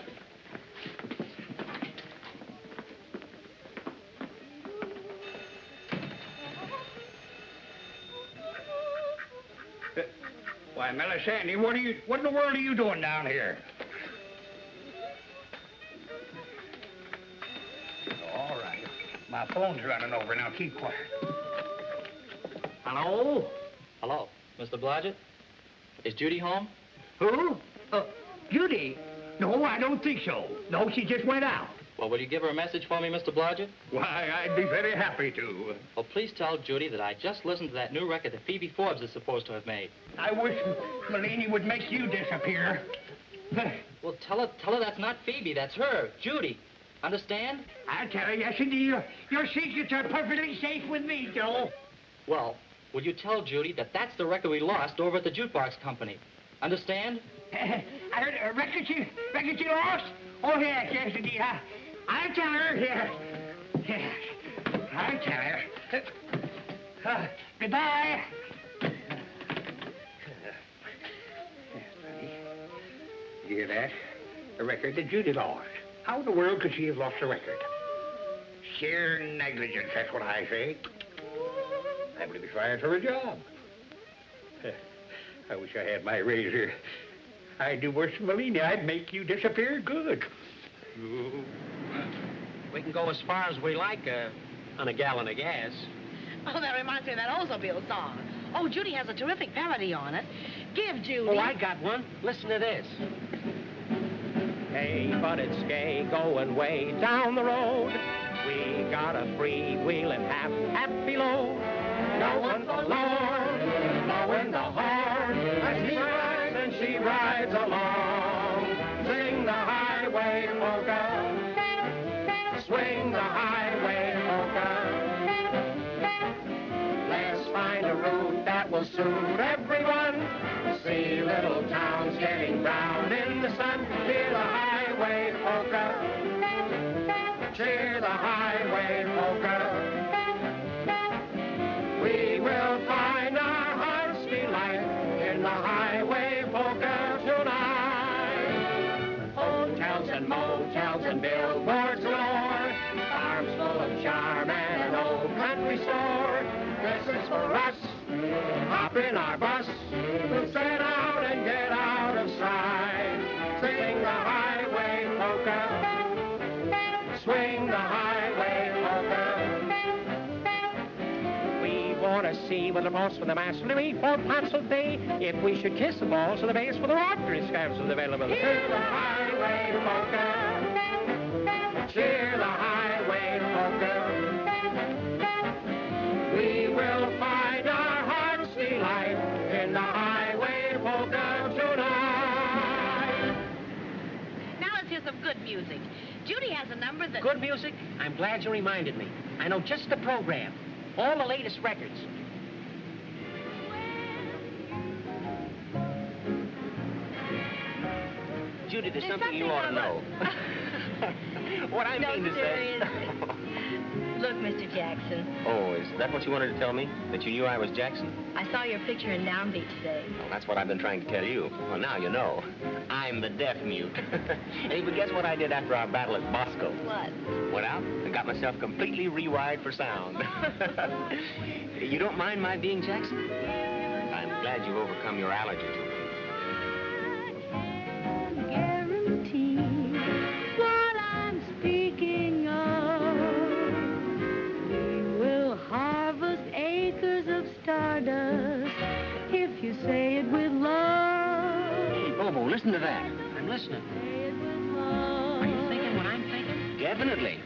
Why, Melisande, what in the world are you doing down here? All right. My phone's running over. Now keep quiet. Hello? Hello, Mr. Blodgett? Is Judy home? Who? Judy? No, I don't think so. No, she just went out. Well, will you give her a message for me, Mr. Blodgett? Why, I'd be very happy to. Well, please tell Judy that I just listened to that new record that Phoebe Forbes is supposed to have made. I wish Melanie would make you disappear. Well, tell her that's not Phoebe, that's her, Judy. Understand? I tell her, yes, indeed. Your secrets are perfectly safe with me, Joe. Well, will you tell Judy that that's the record we lost over at the jukebox company? Understand? I heard a record you lost? Oh, yes, indeed. I'll tell her, yes. Yes, I'll tell her. Goodbye. You hear that? A record that Judy lost. How in the world could she have lost a record? Sheer negligence, that's what I say. I believe it's fired for a job. I wish I had my razor. I'd do worse than Melina. I'd make you disappear good. We can go as far as we like on a gallon of gas. Oh, that reminds me of that Oldsmobile song. Oh, Judy has a terrific parody on it. Give Judy. Oh, I got one. Listen to this. Hey, but it's gay going way down the road. We got a freewheeling happy load. Knowing the Lord, knowing the horn. As he rides and she rides along. Sing the highway polka. Swing the highway polka. Let's find a route that will suit everyone. See little towns getting brown in the sun. Hear the highway polka. Cheer the highway polka. We will find our heart's delight in the highway polka tonight. Hotels and motels and billboards galore. Farms full of charm and an old country store. This is for us. Hop in our bus. We'll set out and get out of sight. Sing the highway polka. Swing the highway polka. We want to see what the boss for the master Louis for pencil day. If we should kiss the balls for the bass for the rotary scabs is available. Hear the highway polka. Cheer the highway polka. We will find our heart's delight in the highway polka tonight. Now let's hear some good music. Judy has a number that... Good music? I'm glad you reminded me. I know just the program. All the latest records. Judy, there's something you ought to know. What I mean to say... Look, Mr. Jackson, Oh, is that what you wanted to tell me? That you knew I was Jackson? I saw your picture in Downbeat today. Well, that's what I've been trying to tell you. Well, now you know. I'm the deaf mute. Hey, but guess what I did after our battle at Bosco? What? Went out and got myself completely rewired for sound. You don't mind my being Jackson? I'm glad you've overcome your allergy to me. Guarantee what I'm speaking of. We will harvest acres of stardust if you say it with love. Hey, Bobo, listen to that. I'm listening. Say it with love. Are you thinking what I'm thinking? Definitely.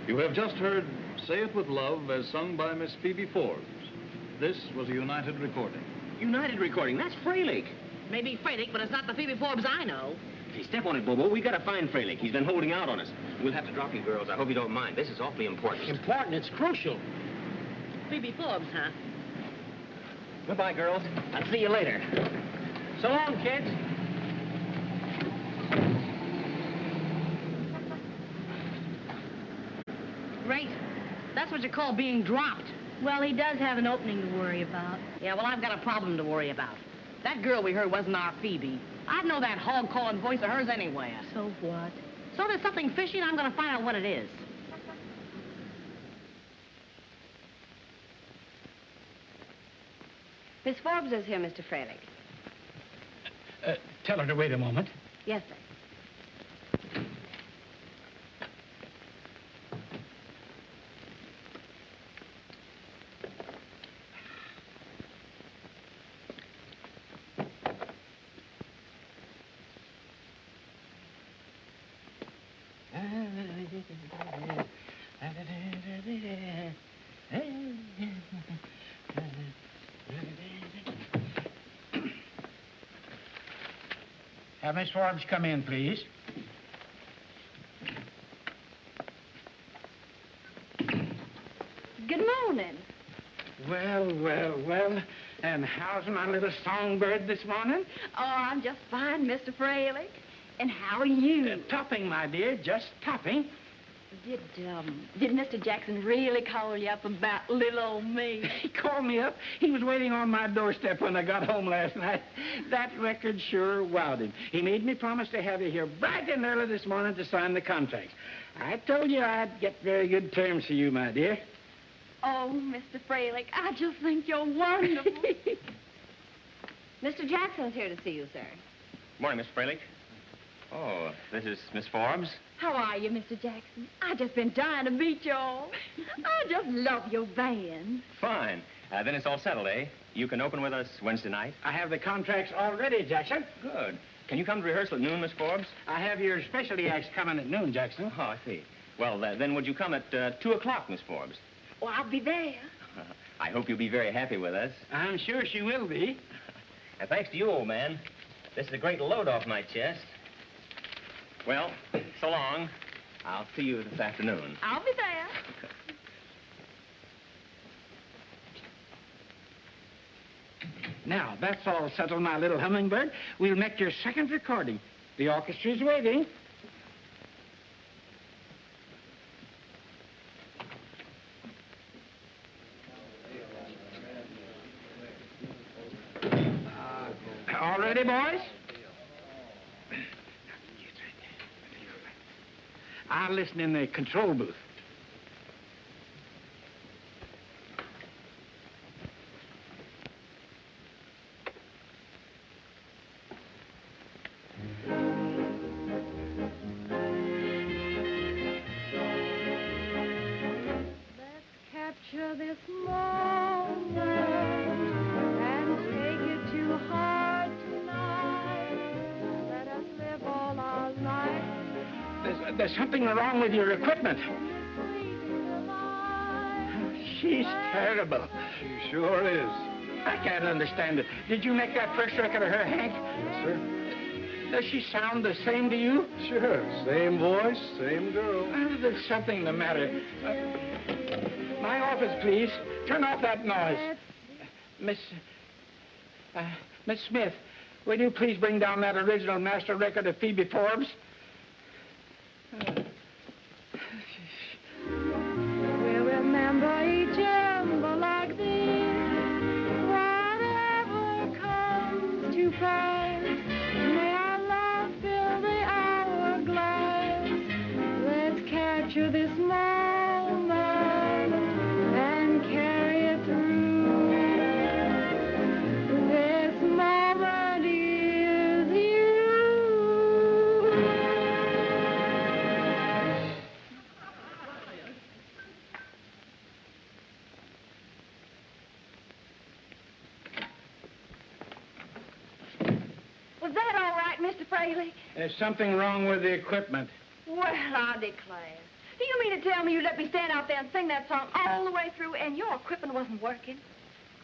You have just heard Say It With Love as sung by Miss Phoebe Forbes. This was a United recording. United Recording, that's Fralick. Maybe Frederick, but it's not the Phoebe Forbes I know. Hey, step on it, Bobo. We gotta find Fralick. He's been holding out on us. We'll have to drop you girls. I hope you don't mind. This is awfully important. Important, it's crucial. Phoebe Forbes, huh? Goodbye, girls. I'll see you later. So long, kids. Great. That's what you call being dropped. Well, he does have an opening to worry about. Yeah, well, I've got a problem to worry about. That girl we heard wasn't our Phoebe. I'd know that hog-calling voice of hers anywhere. So what? So there's something fishy, and I'm going to find out what it is. Miss Forbes is here, Mr. Fralick. Tell her to wait a moment. Yes, sir. Have Miss Forbes come in, please. Good morning. Well, well, well. And how's my little songbird this morning? Oh, I'm just fine, Mr. Fralick. And how are you? Topping, my dear, just topping. Did Mr. Jackson really call you up about little old me? He called me up. He was waiting on my doorstep when I got home last night. That record sure wowed him. He made me promise to have you here bright and early this morning to sign the contract. I told you I'd get very good terms for you, my dear. Oh, Mr. Fralick, I just think you're wonderful. Mr. Jackson's here to see you, sir. Morning, Miss Fralick. Oh, this is Miss Forbes? How are you, Mr. Jackson? I just been dying to meet y'all. I just love your band. Fine. Then it's all settled, eh? You can open with us Wednesday night? I have the contracts all ready, Jackson. Good. Can you come to rehearsal at noon, Miss Forbes? I have your specialty acts coming at noon, Jackson. Oh, I see. Well, then would you come at 2 o'clock, Miss Forbes? Oh, I'll be there. I hope you'll be very happy with us. I'm sure she will be. And thanks to you, old man. This is a great load off my chest. Well, so long. I'll see you this afternoon. I'll be there. Now, that's all settled, my little hummingbird. We'll make your second recording. The orchestra's waiting. All ready, boys? I'll listen in the control booth. Capture this moment and take it to heart tonight. Let us live all our life. There's something wrong with your equipment. She's terrible. She sure is. I can't understand it. Did you make that first record of her, Hank? Yes, sir. Does she sound the same to you? Sure. Same voice, same girl. There's something the matter. My office, please. Turn off that noise. Miss Smith, will you please bring down that original master record of Phoebe Forbes? We'll remember each other like this. Whatever comes to pass, may our love fill the hourglass. Let's capture this moment and carry it through. This moment is you. Was that all right, Mr. Fraley? There's something wrong with the equipment. Well, I declare. Do you mean to tell me you let me stand out there and sing that song all the way through and your equipment wasn't working?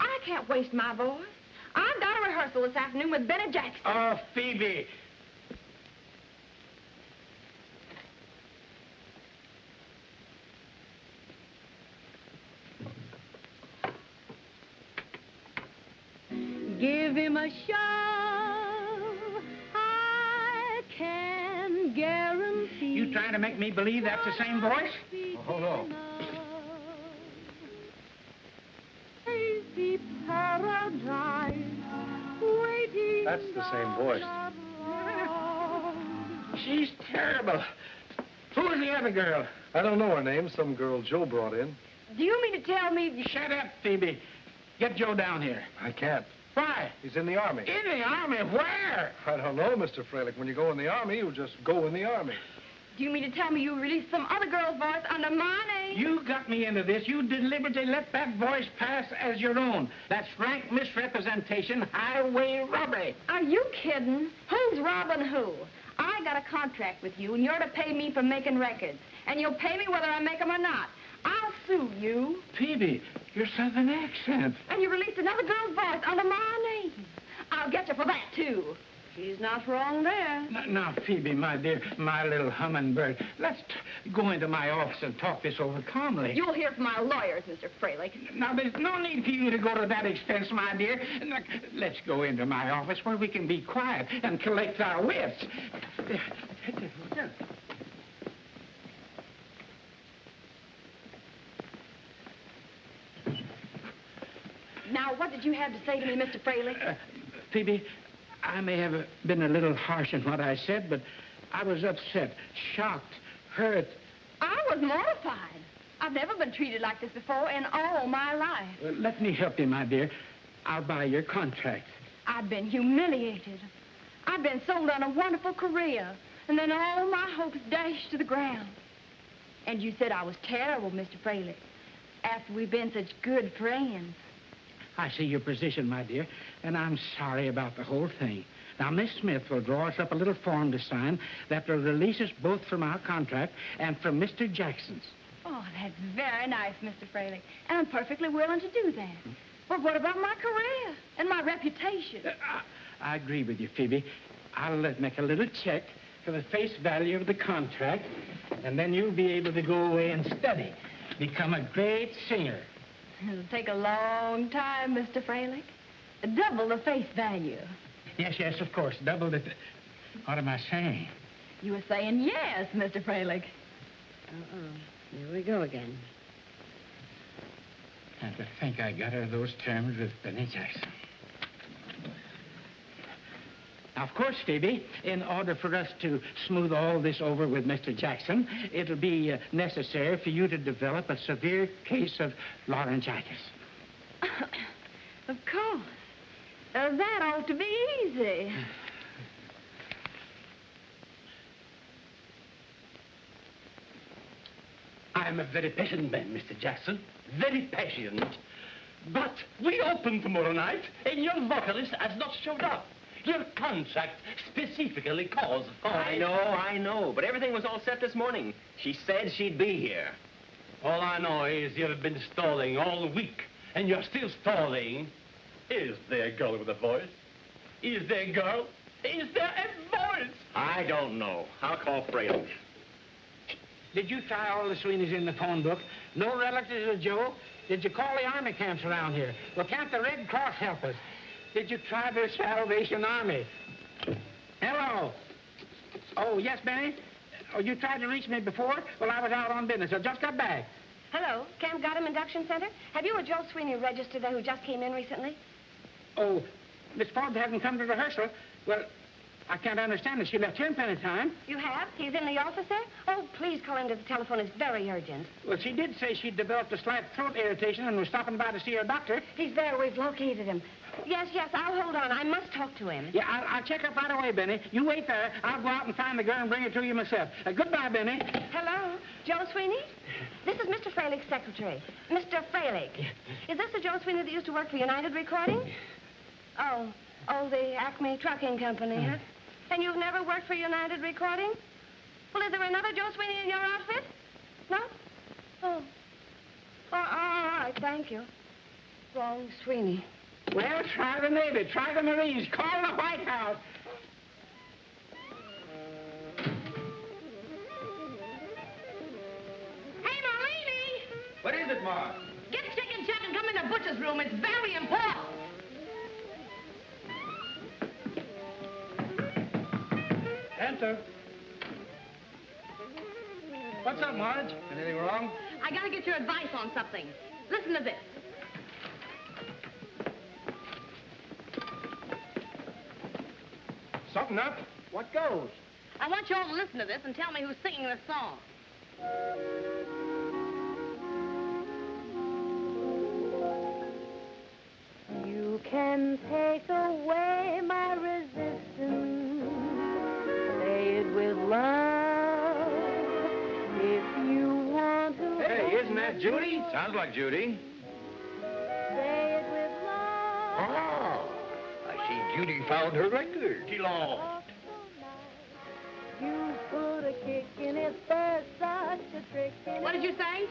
I can't waste my voice. I've got a rehearsal this afternoon with Benny Jackson. Oh, Phoebe. Give him a show, I can guarantee. You trying to make me believe that's the same voice? Oh, no. Hazy paradise, waiting. That's the same voice. She's terrible. Who is the other girl? I don't know her name. Some girl Joe brought in. Do you mean to tell me... Shut up, Phoebe. Get Joe down here. I can't. Why? He's in the Army. In the Army? Where? I don't know, Mr. Freilich. When you go in the Army, you just go in the Army. Do you mean to tell me you released some other girl's voice under my name? You got me into this. You deliberately let that voice pass as your own. That's rank misrepresentation, highway robbery. Are you kidding? Who's robbing who? I got a contract with you, and you're to pay me for making records. And you'll pay me whether I make them or not. I'll sue you. Phoebe, your southern accent. And you released another girl's voice under my name. I'll get you for that, too. She's not wrong there. Now, Phoebe, my dear, my little hummingbird, let's go into my office and talk this over calmly. You'll hear from my lawyers, Mr. Fraley. Now, there's no need for you to go to that expense, my dear. Let's go into my office where we can be quiet and collect our wits. Now, what did you have to say to me, Mr. Fraley? Phoebe, I may have been a little harsh in what I said, but I was upset, shocked, hurt. I was mortified. I've never been treated like this before in all my life. Well, let me help you, my dear. I'll buy your contract. I've been humiliated. I've been sold on a wonderful career. and then all my hopes dashed to the ground. And you said I was terrible, Mr. Fraley, after we've been such good friends. I see your position, my dear, and I'm sorry about the whole thing. Now, Miss Smith will draw us up a little form to sign that will release us both from our contract and from Mr. Jackson's. Oh, that's very nice, Mr. Fraley, and I'm perfectly willing to do that. But what about my career and my reputation? I agree with you, Phoebe. I'll make a little check for the face value of the contract, and then you'll be able to go away and study, become a great singer. It'll take a long time, Mr. Fraley. Double the face value. Yes, yes, of course. Double the... What am I saying? You were saying yes, Mr. Fraley. Uh-oh. Here we go again. And to think I got her those terms with Benny Jackson. Now, of course, Phoebe, in order for us to smooth all this over with Mr. Jackson, it'll be necessary for you to develop a severe case of laryngitis. Of course. That ought to be easy. I'm a very patient man, Mr. Jackson. Very patient. But we open tomorrow night, and your vocalist has not showed up. Your contract specifically calls for... I know. But everything was all set this morning. She said she'd be here. All I know is you've been stalling all week, and you're still stalling. Is there a girl with a voice? Is there a girl? Is there a voice? I don't know. I'll call Fraley. Did you try all the Sweeneys in the phone book? No relatives of Joe? Did you call the army camps around here? Well, can't the Red Cross help us? Did you try the Salvation Army? Hello? Oh, yes, Benny? Oh, you tried to reach me before? Well, I was out on business. I just got back. Hello, Camp Gotham Induction Center. Have you a Joe Sweeney registered there who just came in recently? Oh, Miss Forbes hasn't come to rehearsal. Well, I can't understand it. She left here in plenty of time. You have? He's in the office there? Oh, please call into the telephone. It's very urgent. Well, she did say she'd developed a slight throat irritation and was stopping by to see her doctor. He's there. We've located him. Yes, I'll hold on. I must talk to him. Yeah, I'll check up right away, Benny. You wait there. I'll go out and find the girl and bring her to you myself. Goodbye, Benny. Hello? Joe Sweeney? This is Mr. Fralick's secretary. Mr. Fralick. Is this the Joe Sweeney that used to work for United Recording? Oh, the Acme Trucking Company, huh? And you've never worked for United Recording? Well, is there another Joe Sweeney in your outfit? No? Oh. All right, thank you. Wrong Sweeney. Well, try the Navy, try the Marines, call the White House. Hey, Marlene! What is it, Ma? Get Stick and Jack and come in the butcher's room. It's very important. Enter. What's up, Marge? Anything wrong? I gotta get your advice on something. Listen to this. Something up? What goes? I want you all to listen to this and tell me who's singing this song. You can take away my resistance. Say it with love if you want to. Hey, isn't that Judy? Sounds like Judy. Say it with love. Oh, I see Judy found her record. She lost. You put a kick in it, there's such a trick in it. What did you say?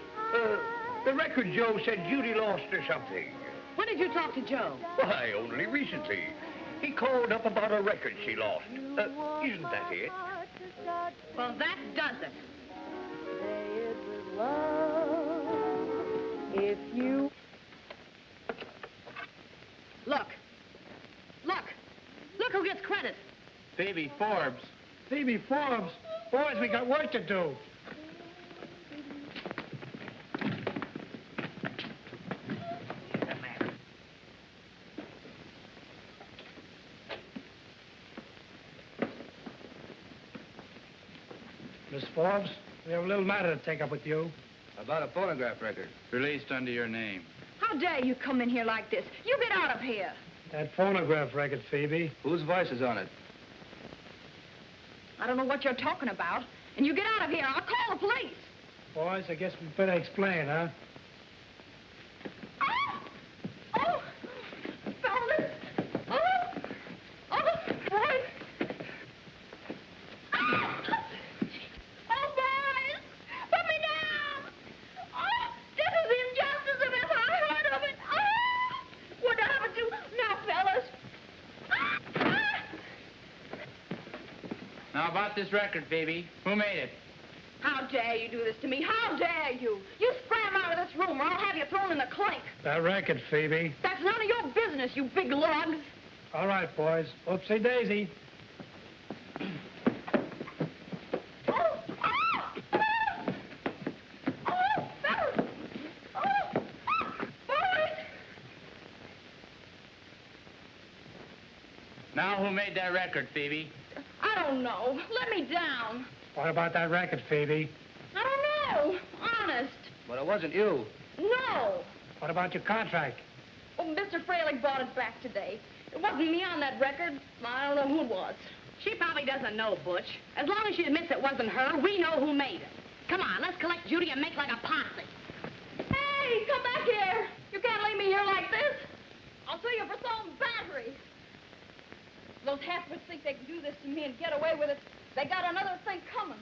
The record Joe said Judy lost or something. When did you talk to Joe? Why, only recently. He called up about a record she lost. Isn't that it? Well, that does it. Say it with love if you... Look who gets credit. Phoebe Forbes. Phoebe Forbes. Boys, we got work to do. Miss Forbes, we have a little matter to take up with you. About a phonograph record. Released under your name. How dare you come in here like this? You get out of here. That phonograph record, Phoebe. Whose voice is on it? I don't know what you're talking about. And you get out of here. I'll call the police. Boys, I guess we'd better explain, huh? Oh, fellas. Boys. Oh, boys. Put me down. Oh, this is injustice if ever I heard of it. Oh, what do I have to do now, fellas? Now, about this record, Phoebe. Who made it? How dare you do this to me? How dare you? You scram out of this room or I'll have you thrown in the clink. That record, Phoebe. That's none of your business, you big lugs. All right, boys. Oopsie daisy. Now, who made that record, Phoebe? I don't know. Let me down. What about that record, Phoebe? I don't know. Honest. But it wasn't you. No. What about your contract? Oh, Mr. Freilich bought it back today. It wasn't me on that record. I don't know who it was. She probably doesn't know, Butch. As long as she admits it wasn't her, we know who made it. Come on, let's collect Judy and make like a posse. Hey, come back here. You can't leave me here like this. I'll sue you for assault and battery. Those half-wits think they can do this to me and get away with it. They got another thing coming.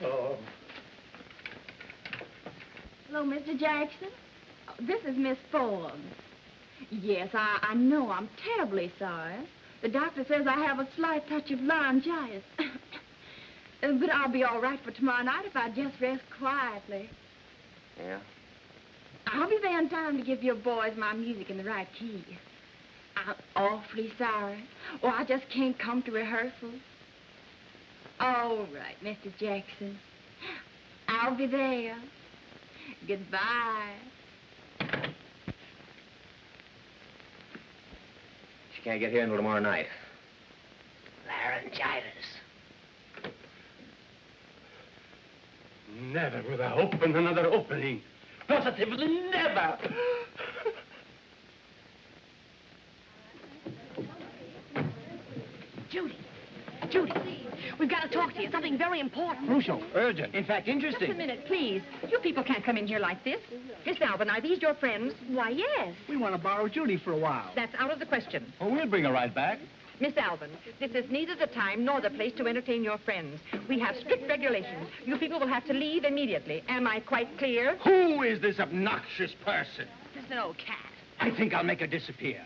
Oh. Hello, Mr. Jackson. Oh, this is Miss Forbes. Yes, I know. I'm terribly sorry. The doctor says I have a slight touch of laryngitis. But I'll be all right for tomorrow night if I just rest quietly. Yeah? I'll be there in time to give your boys my music in the right key. I'm awfully sorry. Oh, I just can't come to rehearsal. All right, Mr. Jackson. I'll be there. Goodbye. She can't get here until tomorrow night. Laryngitis. Never will I open another opening. Positively never. Judy. We've got to talk to you. Something very important. Crucial, urgent, in fact, interesting. Just a minute, please. You people can't come in here like this. Miss Alvin, are these your friends? Why, yes. We want to borrow Judy for a while. That's out of the question. Oh, we'll bring her right back. Miss Alvin, this is neither the time nor the place to entertain your friends. We have strict regulations. You people will have to leave immediately. Am I quite clear? Who is this obnoxious person? Just an old cat. I think I'll make her disappear.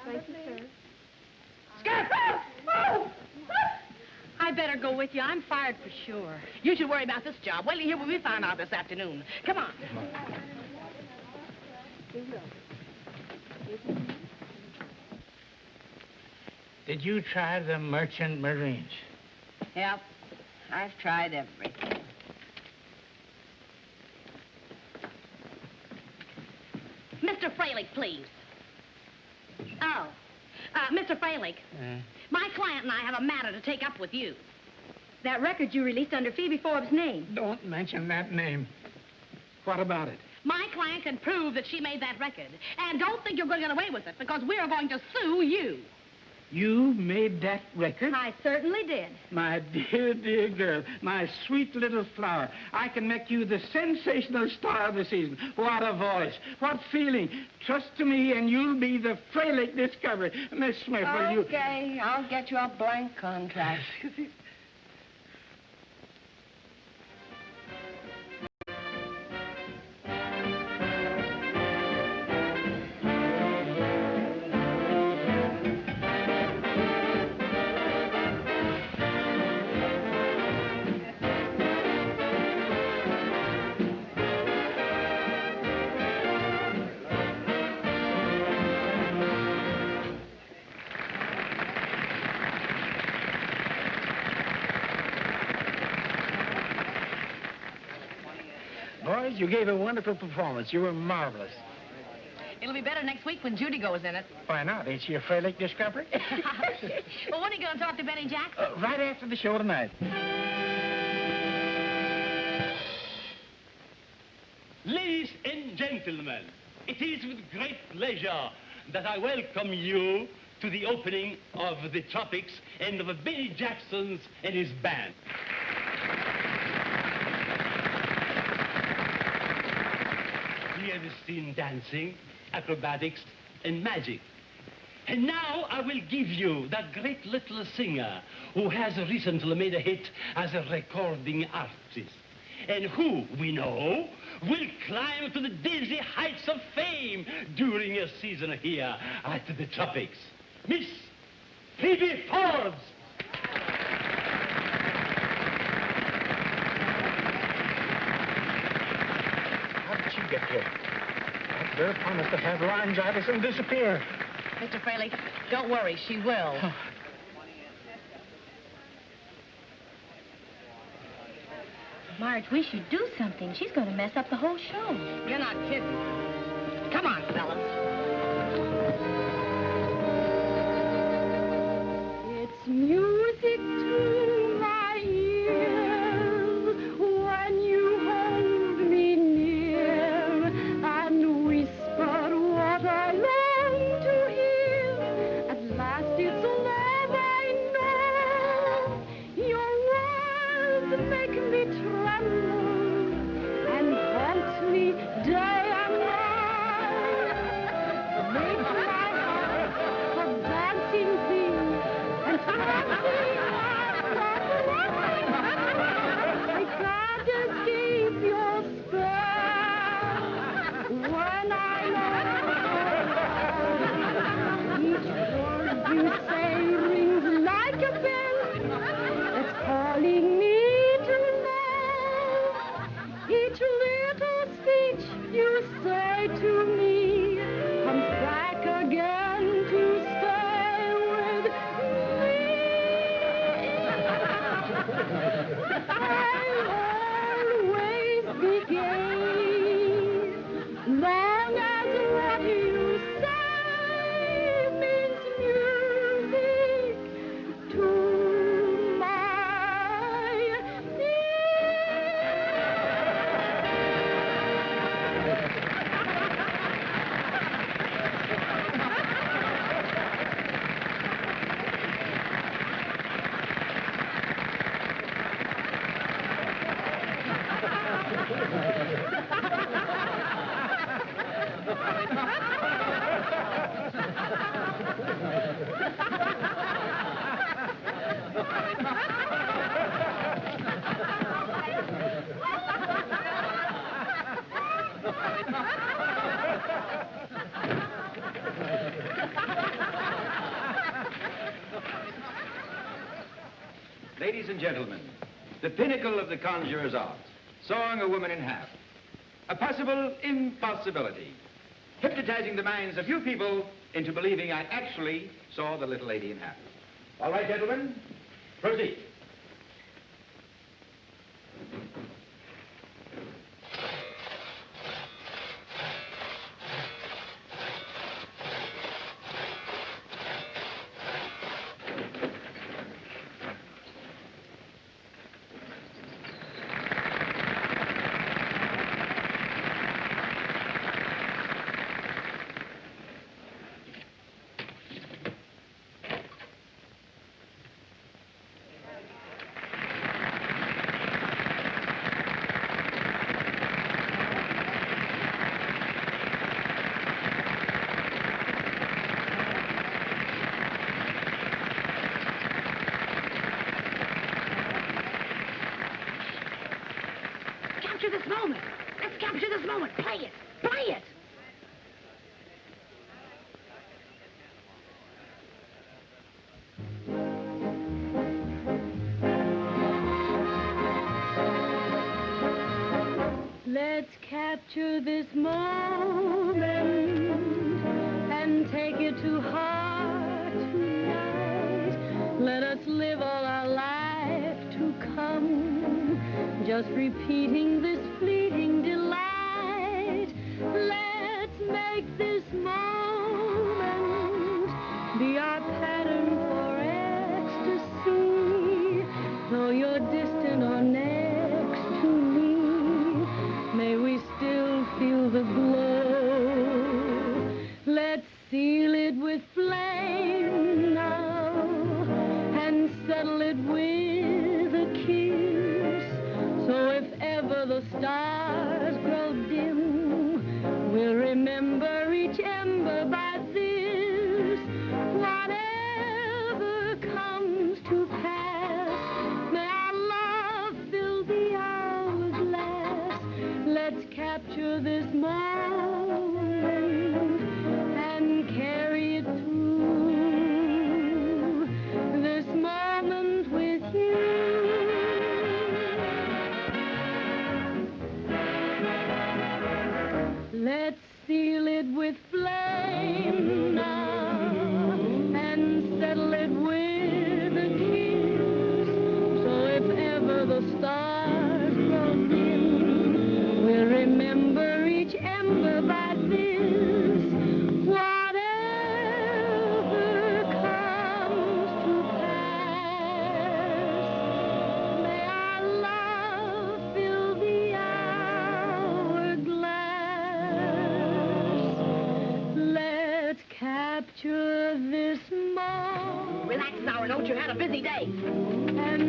Thank you, sir. Skip! I better go with you. I'm fired for sure. You should worry about this job. Wait till you hear what we found out this afternoon. Come on. Did you try the Merchant Marines? Yep. I've tried everything. Mr. Freilich, please. Oh. Mr. Freilich, my client and I have a matter to take up with you. That record you released under Phoebe Forbes' name. Don't mention that name. What about it? My client can prove that she made that record. And don't think you're going to get away with it, because we are going to sue you. You made that record? I certainly did. My dear, dear girl, my sweet little flower, I can make you the sensational star of the season. What a voice, what feeling. Trust to me and you'll be the Freilich discovery. Miss Smith, will you... Okay, I'll get you a blank contract. Boys, you gave a wonderful performance. You were marvelous. It'll be better next week when Judy goes in it. Why not? Ain't she a Freilich discovery? Well, when are you going to talk to Benny Jackson? Right after the show tonight. Ladies and gentlemen, it is with great pleasure that I welcome you to the opening of the Tropics and of Benny Jackson's and his band. We have seen dancing, acrobatics, and magic. And now I will give you that great little singer who has recently made a hit as a recording artist, and who, we know, will climb to the dizzy heights of fame during a season here at the Tropics. Miss Phoebe Forbes. How did she get here? That girl promised to have laryngitis and disappear. Mr. Fraley, don't worry, she will. Marge, we should do something. She's going to mess up the whole show. You're not kidding. Come on, fellas. It's music to my ears when you hold me near and whisper what I long to hear. At last it's love I know. Your words make me tremble and haunt me day and night. Make my heart a dancing thing and dancing I can't escape your spell when I know each word you say rings like a bell that's calling me to know. Each little speech you say to me comes back again to stay with me. I always be gay, long as what you say means music to my Ladies and gentlemen, the pinnacle of the conjurer's art, sawing a woman in half. A possible impossibility, hypnotizing the minds of you people into believing I actually saw the little lady in half. All right, gentlemen, proceed. Capture this moment. Let's capture this moment. Play it. Play it. Let's capture this moment and take it to heart tonight. Let us live all our life to come, just repeating this fleeting delight. Let's make this moment be our pattern for ecstasy. Though you're distant or next to me, may we still remember each ember by this. Whatever comes to pass, may our love fill the hourglass. Let's capture this moment and carry it through. This moment with you. Let's seal it with flame now and settle it with a kiss. So if ever the stars grow dim, we'll remember each ember by this. Whatever comes to pass, may our love fill the hourglass. Let's capture this moment. Relax, Zara, don't you? Had a busy day. And